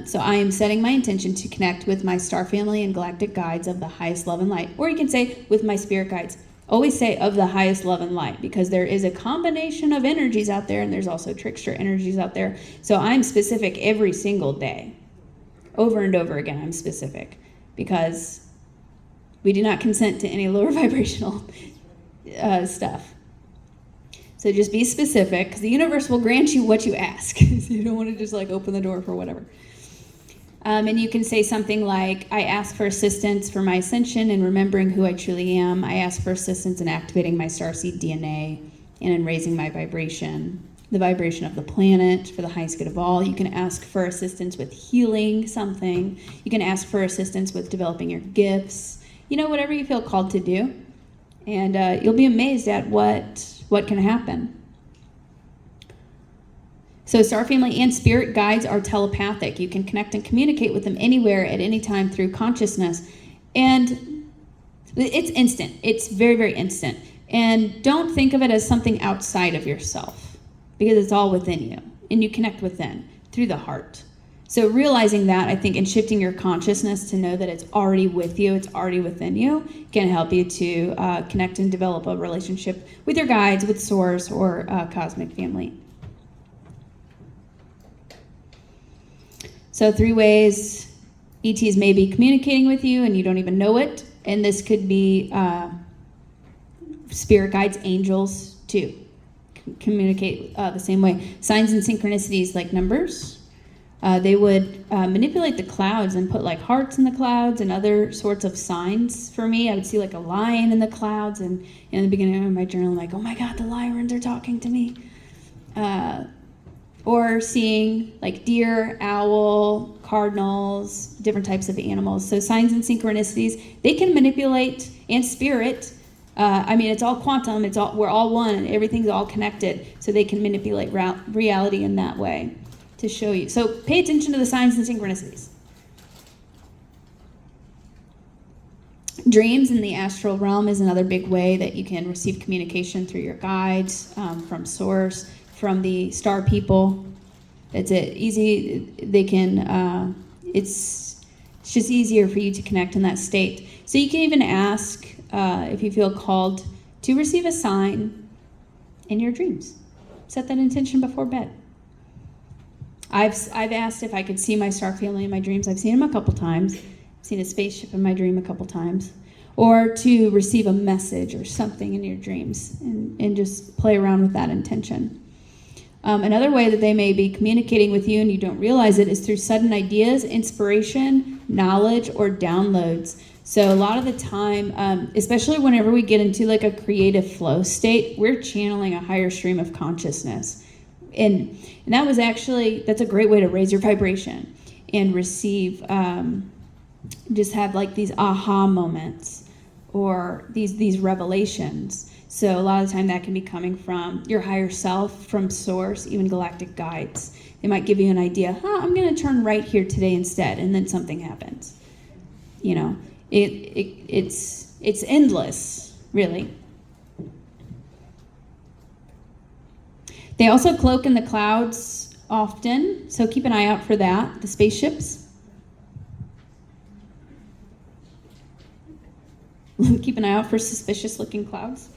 So I am setting my intention to connect with my star family and galactic guides of the highest love and light. Or you can say, with my spirit guides. Always say of the highest love and light, because there is a combination of energies out there, and there's also trickster energies out there. So I'm specific every single day. Over and over again, I'm specific, because we do not consent to any lower vibrational stuff. So just be specific, because the universe will grant you what you ask. So you don't want to just like open the door for whatever. And you can say something like, I ask for assistance for my ascension and remembering who I truly am. I ask for assistance in activating my starseed DNA and in raising my vibration, the vibration of the planet for the highest good of all. You can ask for assistance with healing something. You can ask for assistance with developing your gifts. Whatever you feel called to do. And you'll be amazed at what can happen. So star family and spirit guides are telepathic. You can connect and communicate with them anywhere at any time through consciousness. And it's instant. It's very, very instant. And don't think of it as something outside of yourself, because it's all within you. And you connect within through the heart. So realizing that, I think, and shifting your consciousness to know that it's already with you, it's already within you, can help you to connect and develop a relationship with your guides, with Source, or cosmic family. So 3 ways ETs may be communicating with you and you don't even know it. And this could be spirit guides, angels, too. Communicate the same way. Signs and synchronicities like numbers, They would manipulate the clouds and put like hearts in the clouds and other sorts of signs for me. I would see like a lion in the clouds, and in the beginning of my journal, I'm like, oh my God, the lions are talking to me. Or seeing like deer, owl, cardinals, different types of animals. So signs and synchronicities, they can manipulate, and spirit. It's all quantum. We're all one. Everything's all connected. So they can manipulate reality in that way to show you. So pay attention to the signs and synchronicities. Dreams in the astral realm is another big way that you can receive communication through your guides, from source, from the star people. It's easy. They can. It's just easier for you to connect in that state. So you can even ask if you feel called to receive a sign in your dreams. Set that intention before bed. I've asked if I could see my star family in my dreams. I've seen them a couple times. I've seen a spaceship in my dream a couple times. Or to receive a message or something in your dreams, and just play around with that intention. Another way that they may be communicating with you and you don't realize it is through sudden ideas, inspiration, knowledge, or downloads. So a lot of the time, especially whenever we get into like a creative flow state, we're channeling a higher stream of consciousness. And that's a great way to raise your vibration and receive, just have like these aha moments or these revelations. So a lot of the time that can be coming from your higher self, from source, even galactic guides. They might give you an idea, I'm going to turn right here today instead, and then something happens. You know, it's endless, really. They also cloak in the clouds often, so keep an eye out for that, the spaceships. Keep an eye out for suspicious looking clouds.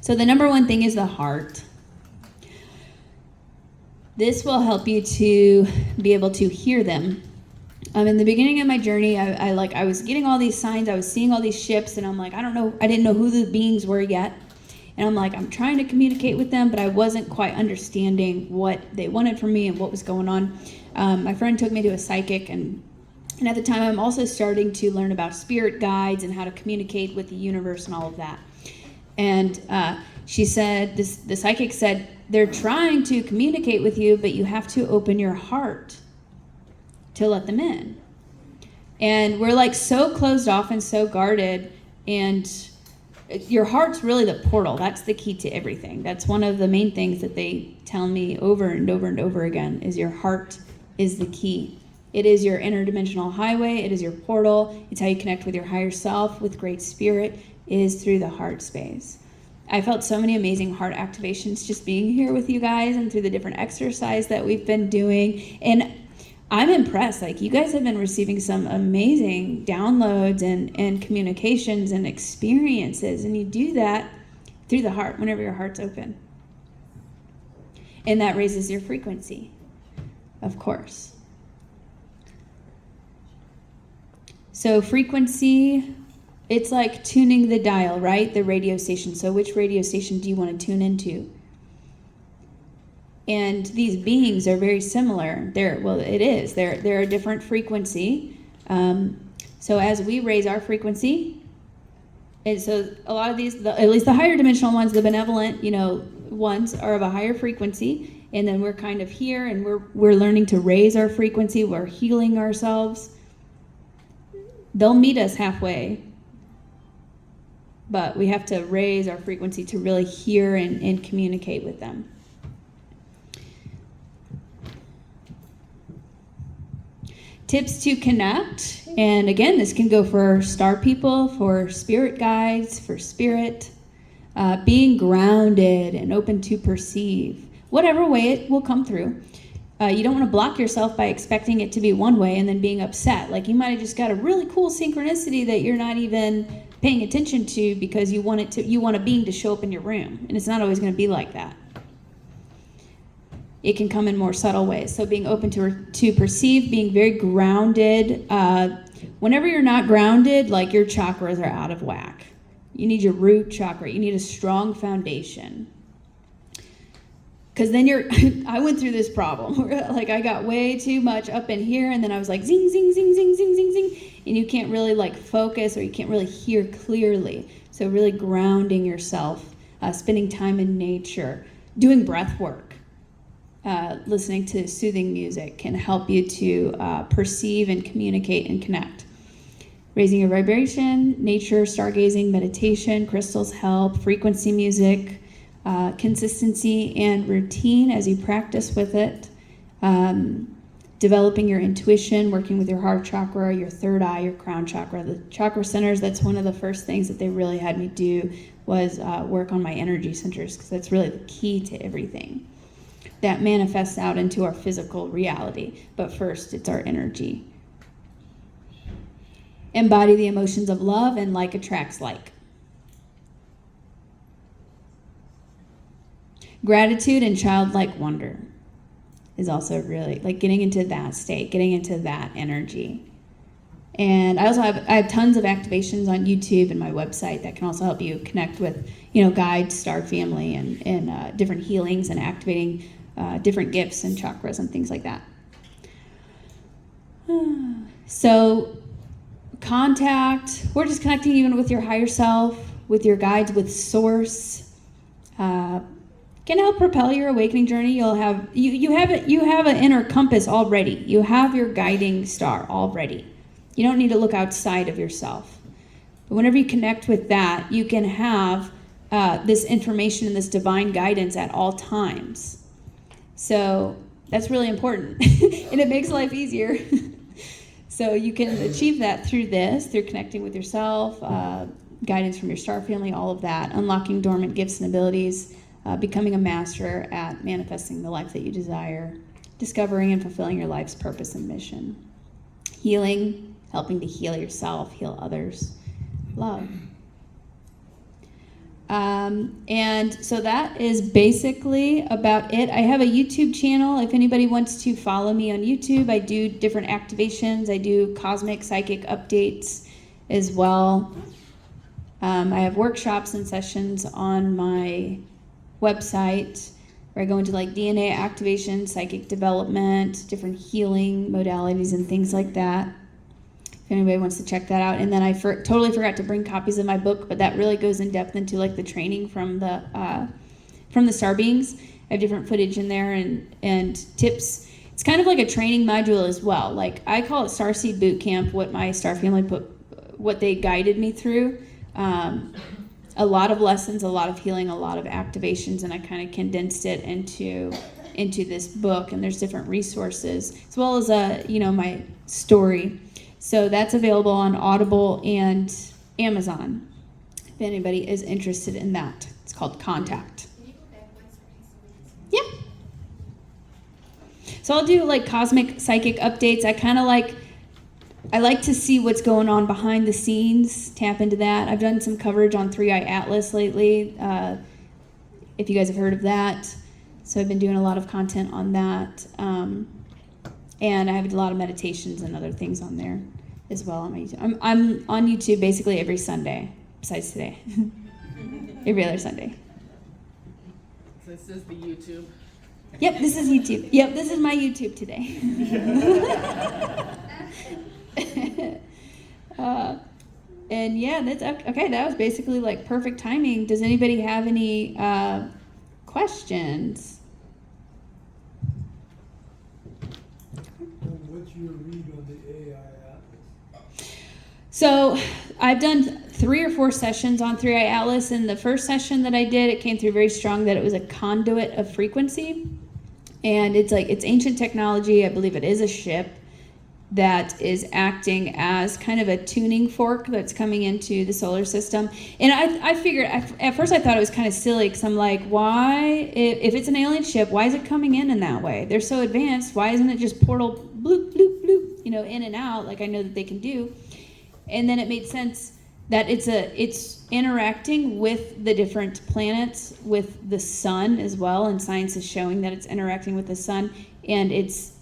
So the number one thing is the heart. This will help you to be able to hear them. In the beginning of my journey, I was getting all these signs, I was seeing all these ships, and I'm like, I didn't know who the beings were yet. And I'm like, I'm trying to communicate with them, but I wasn't quite understanding what they wanted from me and what was going on. My friend took me to a psychic, and at the time I'm also starting to learn about spirit guides and how to communicate with the universe and all of that. And she said, the psychic said, they're trying to communicate with you, but you have to open your heart to let them in. And we're like so closed off and so guarded, and your heart's really the portal. That's the key to everything. That's one of the main things that they tell me over and over and over again, is your heart is the key. It is your interdimensional highway. It is your portal. It's how you connect with your higher self, with great spirit, is through the heart space. I felt so many amazing heart activations just being here with you guys and through the different exercise that we've been doing. And I'm impressed. Like, you guys have been receiving some amazing downloads and communications and experiences. And you do that through the heart, whenever your heart's open. And that raises your frequency, of course. So frequency, it's like tuning the dial, right? The radio station. So which radio station do you want to tune into? And these beings are very similar. They're a different frequency. So as we raise our frequency, and so a lot of these, at least the higher dimensional ones, the benevolent, ones are of a higher frequency. And then we're kind of here, and we're learning to raise our frequency. We're healing ourselves. They'll meet us halfway, but we have to raise our frequency to really hear and communicate with them. Tips to connect, and again, this can go for star people, for spirit guides, for spirit, being grounded and open to perceive, whatever way it will come through. You don't want to block yourself by expecting it to be one way and then being upset. Like, you might have just got a really cool synchronicity that you're not even paying attention to because you want a being to show up in your room, and it's not always going to be like that. It can come in more subtle ways. So being open to perceive, being very grounded. Whenever you're not grounded, like, your chakras are out of whack. You need your root chakra. You need a strong foundation. Because then I went through this problem where like I got way too much up in here, and then I was like zing, zing, zing, zing, zing, zing, zing, and you can't really like focus, or you can't really hear clearly. So really grounding yourself, spending time in nature, doing breath work, listening to soothing music can help you to perceive and communicate and connect. Raising your vibration, nature, stargazing, meditation, crystals help, frequency music, consistency and routine as you practice with it, developing your intuition, working with your heart chakra, your third eye, your crown chakra, the chakra centers. That's one of the first things that they really had me do was work on my energy centers, because that's really the key to everything that manifests out into our physical reality. But first, it's our energy. Embody the emotions of love, and like attracts like. Gratitude and childlike wonder is also really like getting into that state, getting into that energy. And I have tons of activations on YouTube and my website that can also help you connect with, guides, star family, and different healings and activating different gifts and chakras and things like that. So contact, we're just connecting even with your higher self, with your guides, with source. Can help propel your awakening journey. You'll have you have an inner compass already. You have your guiding star already. You don't need to look outside of yourself. But whenever you connect with that, you can have this information and this divine guidance at all times. So that's really important, and it makes life easier. So you can achieve that through connecting with yourself, guidance from your star family, all of that, unlocking dormant gifts and abilities. Becoming a master at manifesting the life that you desire, discovering and fulfilling your life's purpose and mission, healing, helping to heal yourself, heal others, love. And so that is basically about it. I have a YouTube channel. If anybody wants to follow me on YouTube, I do different activations. I do cosmic psychic updates as well. I have workshops and sessions on my website where I go into like DNA activation, psychic development, different healing modalities and things like that. If anybody wants to check that out. And then I totally forgot to bring copies of my book, but that really goes in depth into like the training from the star beings. I have different footage in there and tips. It's kind of like a training module as well. Like I call it Starseed Boot Camp, what my star family what they guided me through. A lot of lessons, a lot of healing, a lot of activations, and I kind of condensed it into this book. And there's different resources as well as my story. So that's available on Audible and Amazon if anybody is interested in that. It's called Contact. Can you go back one screen so we can see? Yeah. So I'll do like cosmic psychic updates. I like to see what's going on behind the scenes, tap into that. I've done some coverage on 3i Atlas lately, if you guys have heard of that. So I've been doing a lot of content on that. And I have a lot of meditations and other things on there as well on my YouTube. I'm on YouTube basically every Sunday, besides today. Every other Sunday. This is the YouTube. Yep, this is YouTube. Yep, this is my YouTube today. And yeah, that's okay. That was basically like perfect timing. Does anybody have any questions? What's your read on the AI Atlas? So I've done 3 or 4 sessions on 3i Atlas, and the first session that I did, it came through very strong that it was a conduit of frequency, and it's ancient technology. I believe it is a ship that is acting as kind of a tuning fork that's coming into the solar system. And I figured, at first I thought it was kind of silly, because I'm like, why, if it's an alien ship, why is it coming in that way? They're so advanced, why isn't it just portal bloop, bloop, bloop, in and out, like I know that they can do? And then it made sense that it's interacting with the different planets, with the sun as well, and science is showing that it's interacting with the sun, and it's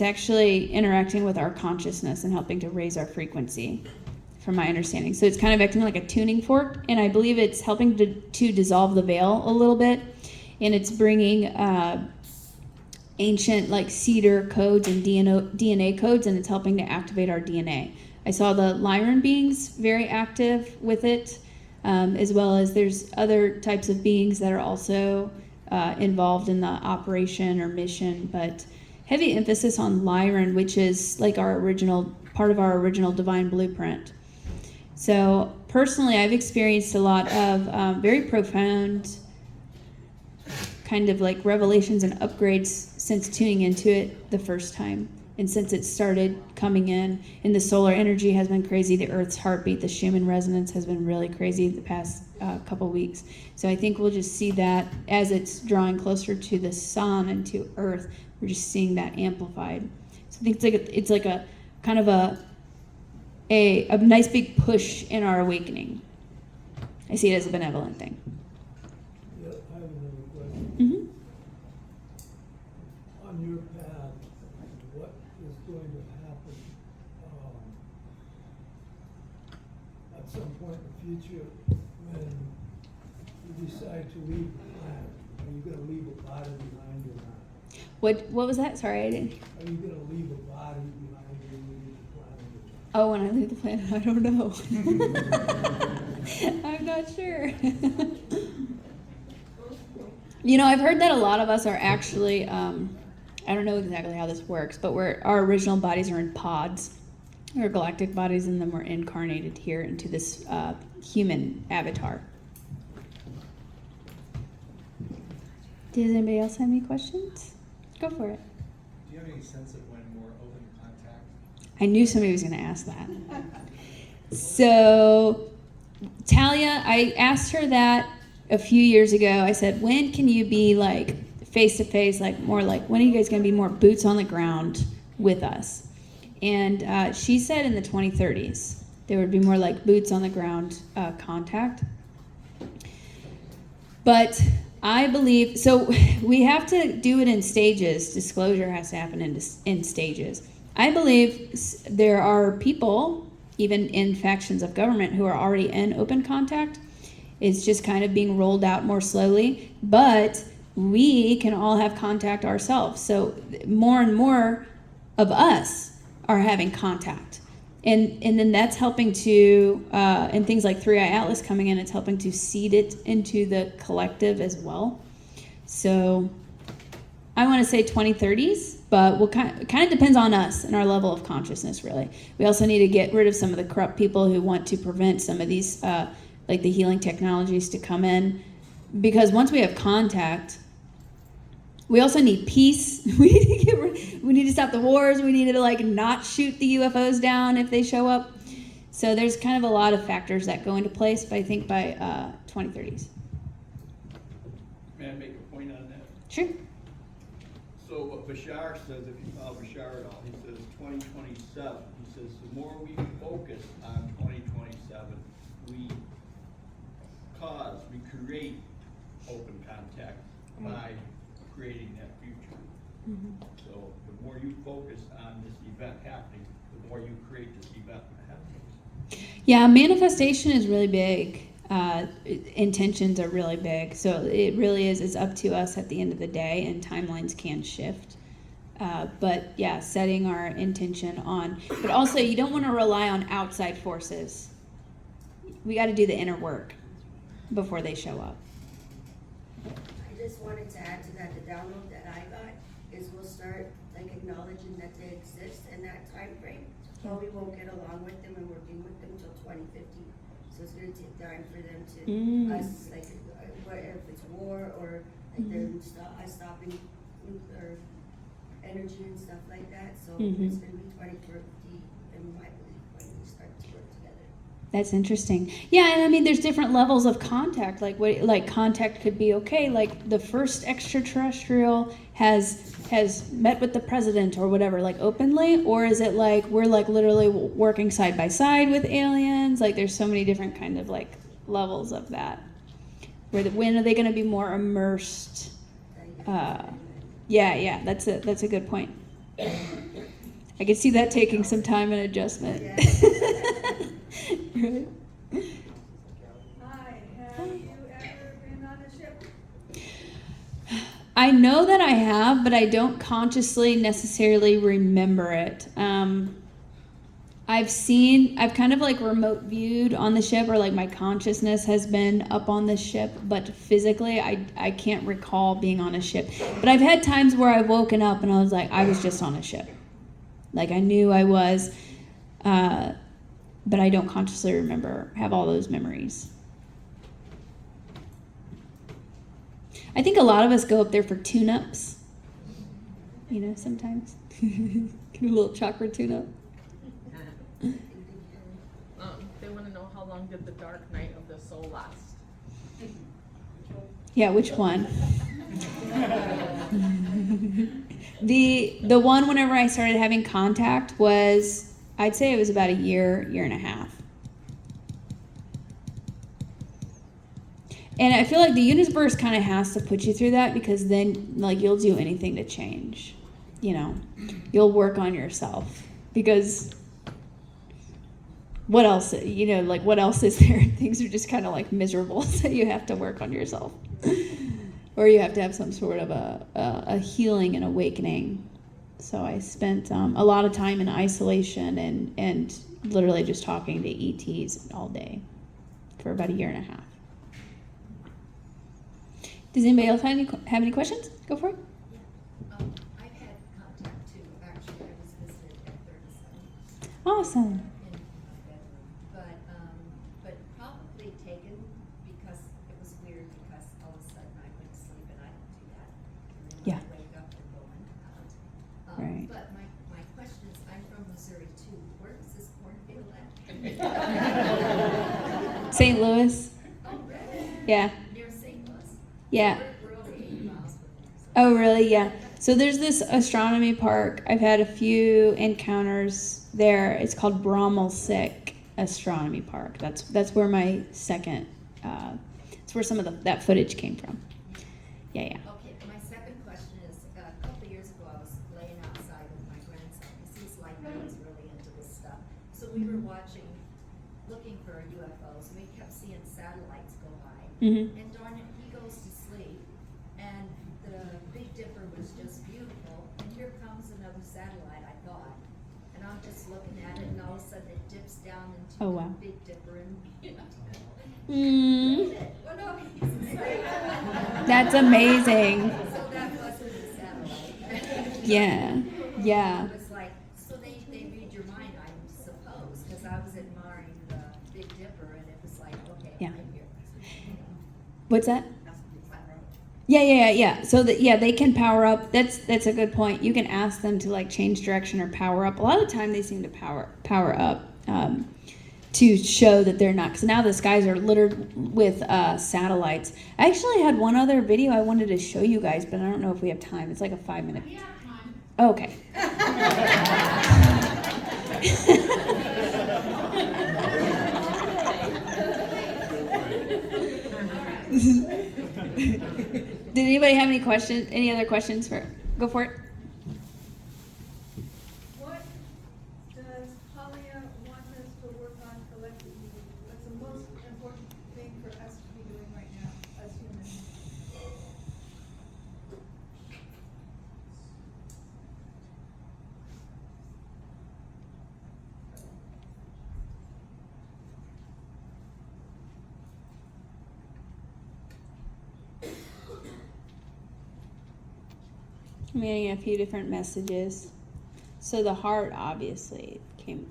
actually interacting with our consciousness and helping to raise our frequency. from my understanding. So it's kind of acting like a tuning fork, and I believe it's helping to dissolve the veil a little bit, and it's bringing ancient like cedar codes and DNA codes, and it's helping to activate our DNA. I saw the Lyran beings very active with it, as well as there's other types of beings that are also involved in the operation or mission, but heavy emphasis on Lyran, which is like our original part of our original divine blueprint. So personally, I've experienced a lot of very profound kind of like revelations and upgrades since tuning into it the first time, and since it started coming in. And the solar energy has been crazy. The Earth's heartbeat, the Schumann resonance has been really crazy the past couple weeks. So I think we'll just see that as it's drawing closer to the sun and to Earth. We're just seeing that amplified. So I think it's like a kind of a nice big push in our awakening. I see it as a benevolent thing. Yeah, I have another question. Mm-hmm. On your path, what is going to happen at some point in the future when you decide to leave the planet? Are you going to leave a body behind or not? What was that? Sorry, I didn't. Are you going to leave a body behind when you leave the planet or not? Oh, when I leave the planet, I don't know. I'm not sure. You know, I've heard that a lot of us are actually, I don't know exactly how this works, but our original bodies are in pods, or galactic bodies, and then we're incarnated here into this human avatar. Does anybody else have any questions? Go for it. Do you have any sense of when more open contact? I knew somebody was going to ask that. So, Talia, I asked her that a few years ago. I said, when can you be like face to face, like more like, when are you guys going to be more boots on the ground with us? And she said in the 2030s, there would be more like boots on the ground contact. But I believe, so we have to do it in stages. Disclosure has to happen in stages. I believe there are people, even in factions of government, who are already in open contact. It's just kind of being rolled out more slowly, but we can all have contact ourselves. So more and more of us are having contact. And then that's helping to, and things like 3i Atlas coming in, it's helping to seed it into the collective as well. So I want to say 2030s, but we'll kind of depends on us and our level of consciousness, really. We also need to get rid of some of the corrupt people who want to prevent some of these, like the healing technologies to come in. Because once we have contact, we also need peace. We need to stop the wars. We need to like not shoot the UFOs down if they show up. So there's kind of a lot of factors that go into place, but I think by 2030s. May I make a point on that? Sure. So what Bashar says, if you follow Bashar at all, he says 2027. He says the more we focus on 2027, we create open contact by creating that future. Mm-hmm. So the more you focus on this event happening, the more you create this event happening. Yeah, manifestation is really big. Intentions are really big. So it really is, it's up to us at the end of the day, and timelines can shift. But yeah, setting our intention on, but also you don't want to rely on outside forces. We got to do the inner work before they show up. I just wanted to add to that, the download that I got is we'll start like acknowledging that they exist in that time frame. But we won't get along with them and working with them until 2050. So it's gonna take time for them to, us, like, if it's war or like they're stopping nuclear energy and stuff like that. So it's gonna be 2050 in my belief when we start to work together. That's interesting. Yeah, and I mean, there's different levels of contact. Like contact could be okay. Like the first extraterrestrial has met with the president or whatever, like openly, or is it like we're like literally working side by side with aliens? Like there's so many different kind of like levels of that. When are they going to be more immersed? Yeah, that's a good point. I can see that taking some time and adjustment. Hi, have you ever been on a ship? I know that I have, but I don't consciously necessarily remember it. I've kind of like remote viewed on the ship, or like my consciousness has been up on the ship, but physically I can't recall being on a ship. But I've had times where I've woken up and I was like, I was just on a ship. Like I knew I was, but I don't consciously have all those memories. I think a lot of us go up there for tune-ups. You know, sometimes. Get a little chocolate tune-up. They want to know how long did the Dark Night of the Soul last? Yeah, which one? The one whenever I started having contact was, I'd say it was about a year and a half. And I feel like the universe kind of has to put you through that, because then like you'll do anything to change. You know, you'll work on yourself, because what else, you know, like what else is there? Things are just kind of like miserable, so you have to work on yourself. Or you have to have some sort of a healing and awakening. So I spent a lot of time in isolation and literally just talking to ETs all day for about a year and a half. Does anybody else have any questions? Go for it. I've had contact too. Actually, I was visited at 37 Awesome. in my bedroom, but probably taken because it was weird, because all of a sudden I went to sleep and I don't do that. And then Yeah. when I wake up, they're going out. Right. But my question is, I'm from Missouri too. Where is this cornfield at? St. Louis. Oh, really? Yeah. Near St. Louis? Yeah. We're only 80 miles from there. So. Oh, really? Yeah. So there's this astronomy park. I've had a few encounters there. It's called Brommelsick Astronomy Park. That's where my second. It's where some of that footage came from. Yeah, yeah. Okay, my second question is, a couple of years ago, I was laying outside with my grandson, because he's like me, he's really into this stuff. So we were looking for UFOs, and we kept seeing satellites go by. Mhm. And darn it, he goes to sleep, and the Big Dipper was just beautiful, and here comes another satellite, I thought. And I'm just looking at it, and all of a sudden it dips down into Oh, the wow. Big Dipper, and, Mm, well, no, he's asleep. that's amazing. So that wasn't a satellite. Yeah. Yeah. It was like, so they read your mind, I suppose, because I was admiring the Big Dipper, and it was like, okay, Yeah. I'm here. What's that? Yeah. So they can power up. That's a good point. You can ask them to like change direction or power up. A lot of the time they seem to power up to show that they're not. Because now the skies are littered with satellites. I actually had one other video I wanted to show you guys, but I don't know if we have time. It's like a 5-minute. We have time. Okay. Did anybody have any questions? Any other questions go for it? What does Halia want us to work on collectively? What's the most important thing for us to be doing right now as humans? I'm getting a few different messages. So the heart obviously came,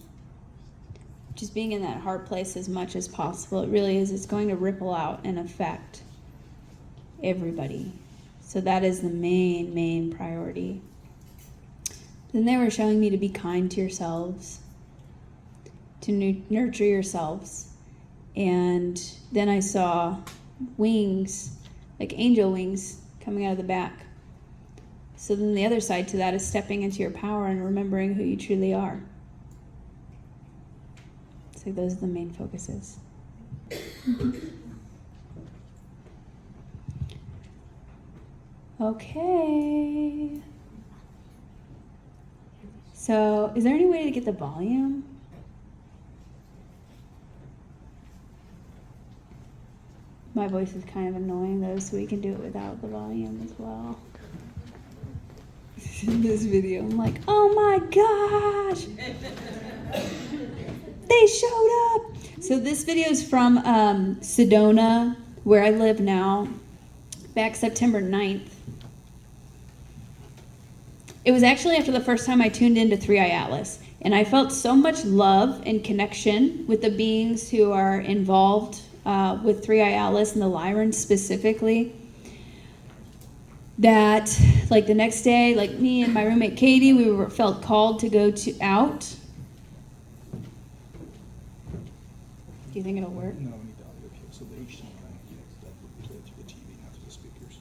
just being in that heart place as much as possible. It really is. It's going to ripple out and affect everybody. So that is the main priority. Then they were showing me to be kind to yourselves, to nurture yourselves. And then I saw wings, like angel wings, coming out of the back. So then the other side to that is stepping into your power and remembering who you truly are. So those are the main focuses. Okay. So is there any way to get the volume? My voice is kind of annoying though, so we can do it without the volume as well. In this video, I'm like, oh my gosh, they showed up. So this video is from Sedona, where I live now, back September 9th. It was actually after the first time I tuned into 3i Atlas, and I felt so much love and connection with the beings who are involved with 3i Atlas and the Lyrans specifically, that like the next day, like me and my roommate Katie, we felt called to go out. Do you think it'll work? No, we need the audio cue, so the HDMI that would play through the TV, not through the speakers.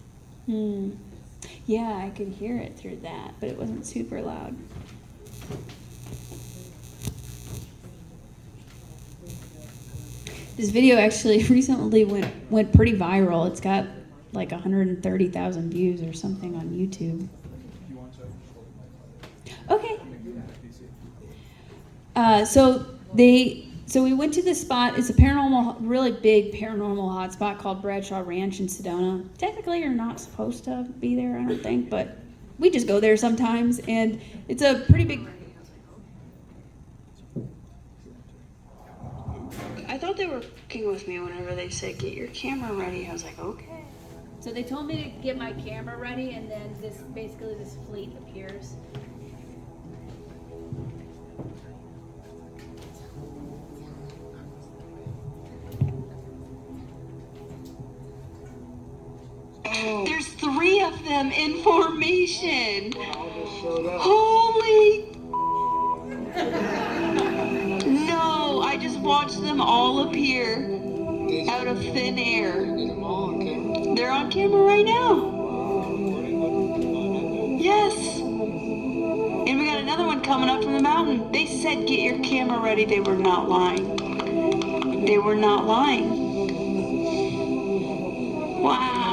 Yeah, I could hear it through that, but it wasn't super loud. This video actually recently went pretty viral. It's got like 130,000 views or something on YouTube. You want to? Okay. So we went to this spot. It's a really big paranormal hotspot called Bradshaw Ranch in Sedona. Technically, you're not supposed to be there, I don't think, but we just go there sometimes, and it's a pretty big. I thought they were fucking with me whenever they said, get your camera ready. I was like, okay. So they told me to get my camera ready, and then this fleet appears. There's 3 of them in formation. Holy. No, I just watched them all appear out of thin air. They're on camera right now. Yes. And we got another one coming up from the mountain. They said, get your camera ready. They were not lying. They were not lying. Wow.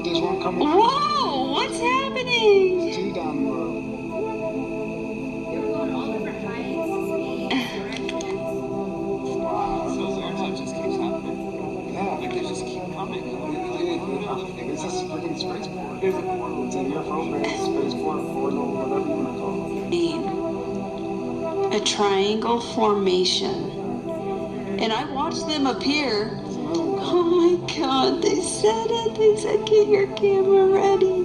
There's one coming. Whoa, what's happening? Two down the road. They were going all different heights, speeds, So the airtime just keeps happening. Yeah. Like they just keep coming. It's just freaking spaceport. It's in your program, spaceport, portal, whatever you want to call it. A triangle formation. And I watched them appear. Oh my God, they said it. They said, get your camera ready.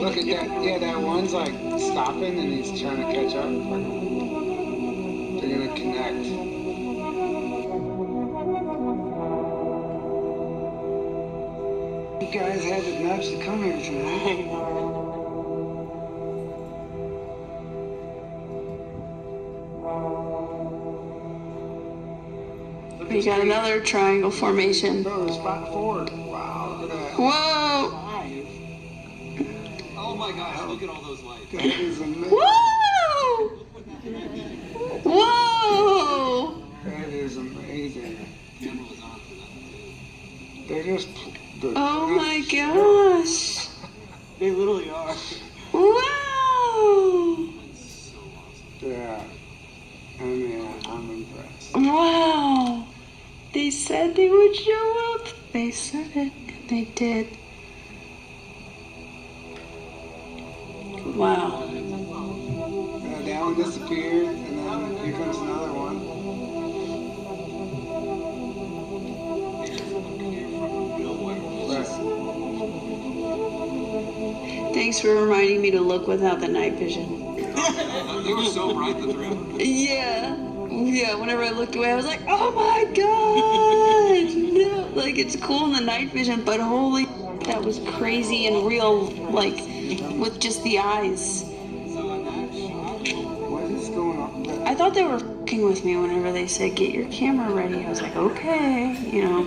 Look at that. Yeah, that one's like stopping and he's trying to catch up. They're gonna connect. You guys had the nuts to come here tonight. We got another triangle formation. No, there's spot 4. Wow, look at that. Whoa! Oh my gosh, look at all those lights. That is amazing. Whoa! Whoa! That is amazing. They're just. Oh my gosh! They literally are. Wow! Yeah. I mean, I'm impressed. Wow! They said they would show up. They said it. They did. Wow. That one disappeared, and then here comes another one. Right. Thanks for reminding me to look without the night vision. They were so bright, the three of them. Yeah. Yeah, whenever I looked away, I was like, oh my god! No, like, it's cool in the night vision, but holy, that was crazy and real, like, with just the eyes. What is going on? I thought they were fucking with me whenever they said, get your camera ready. I was like, okay, you know.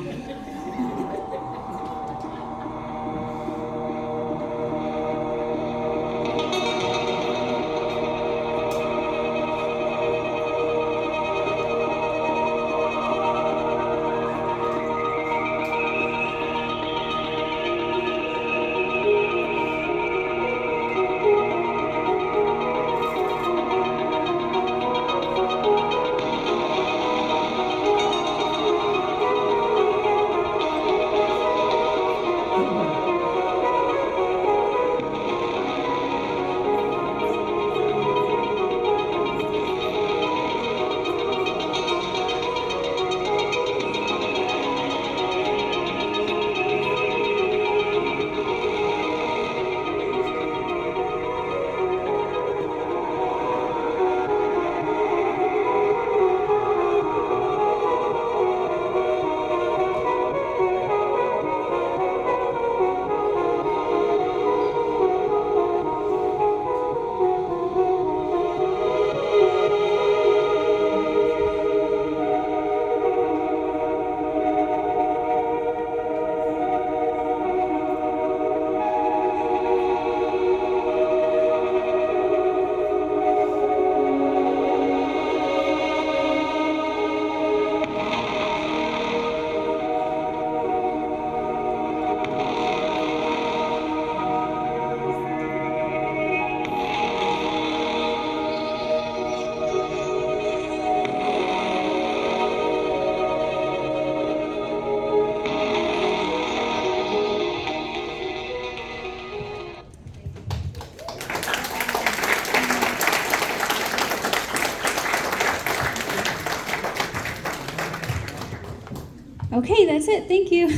Okay, that's it. Thank you.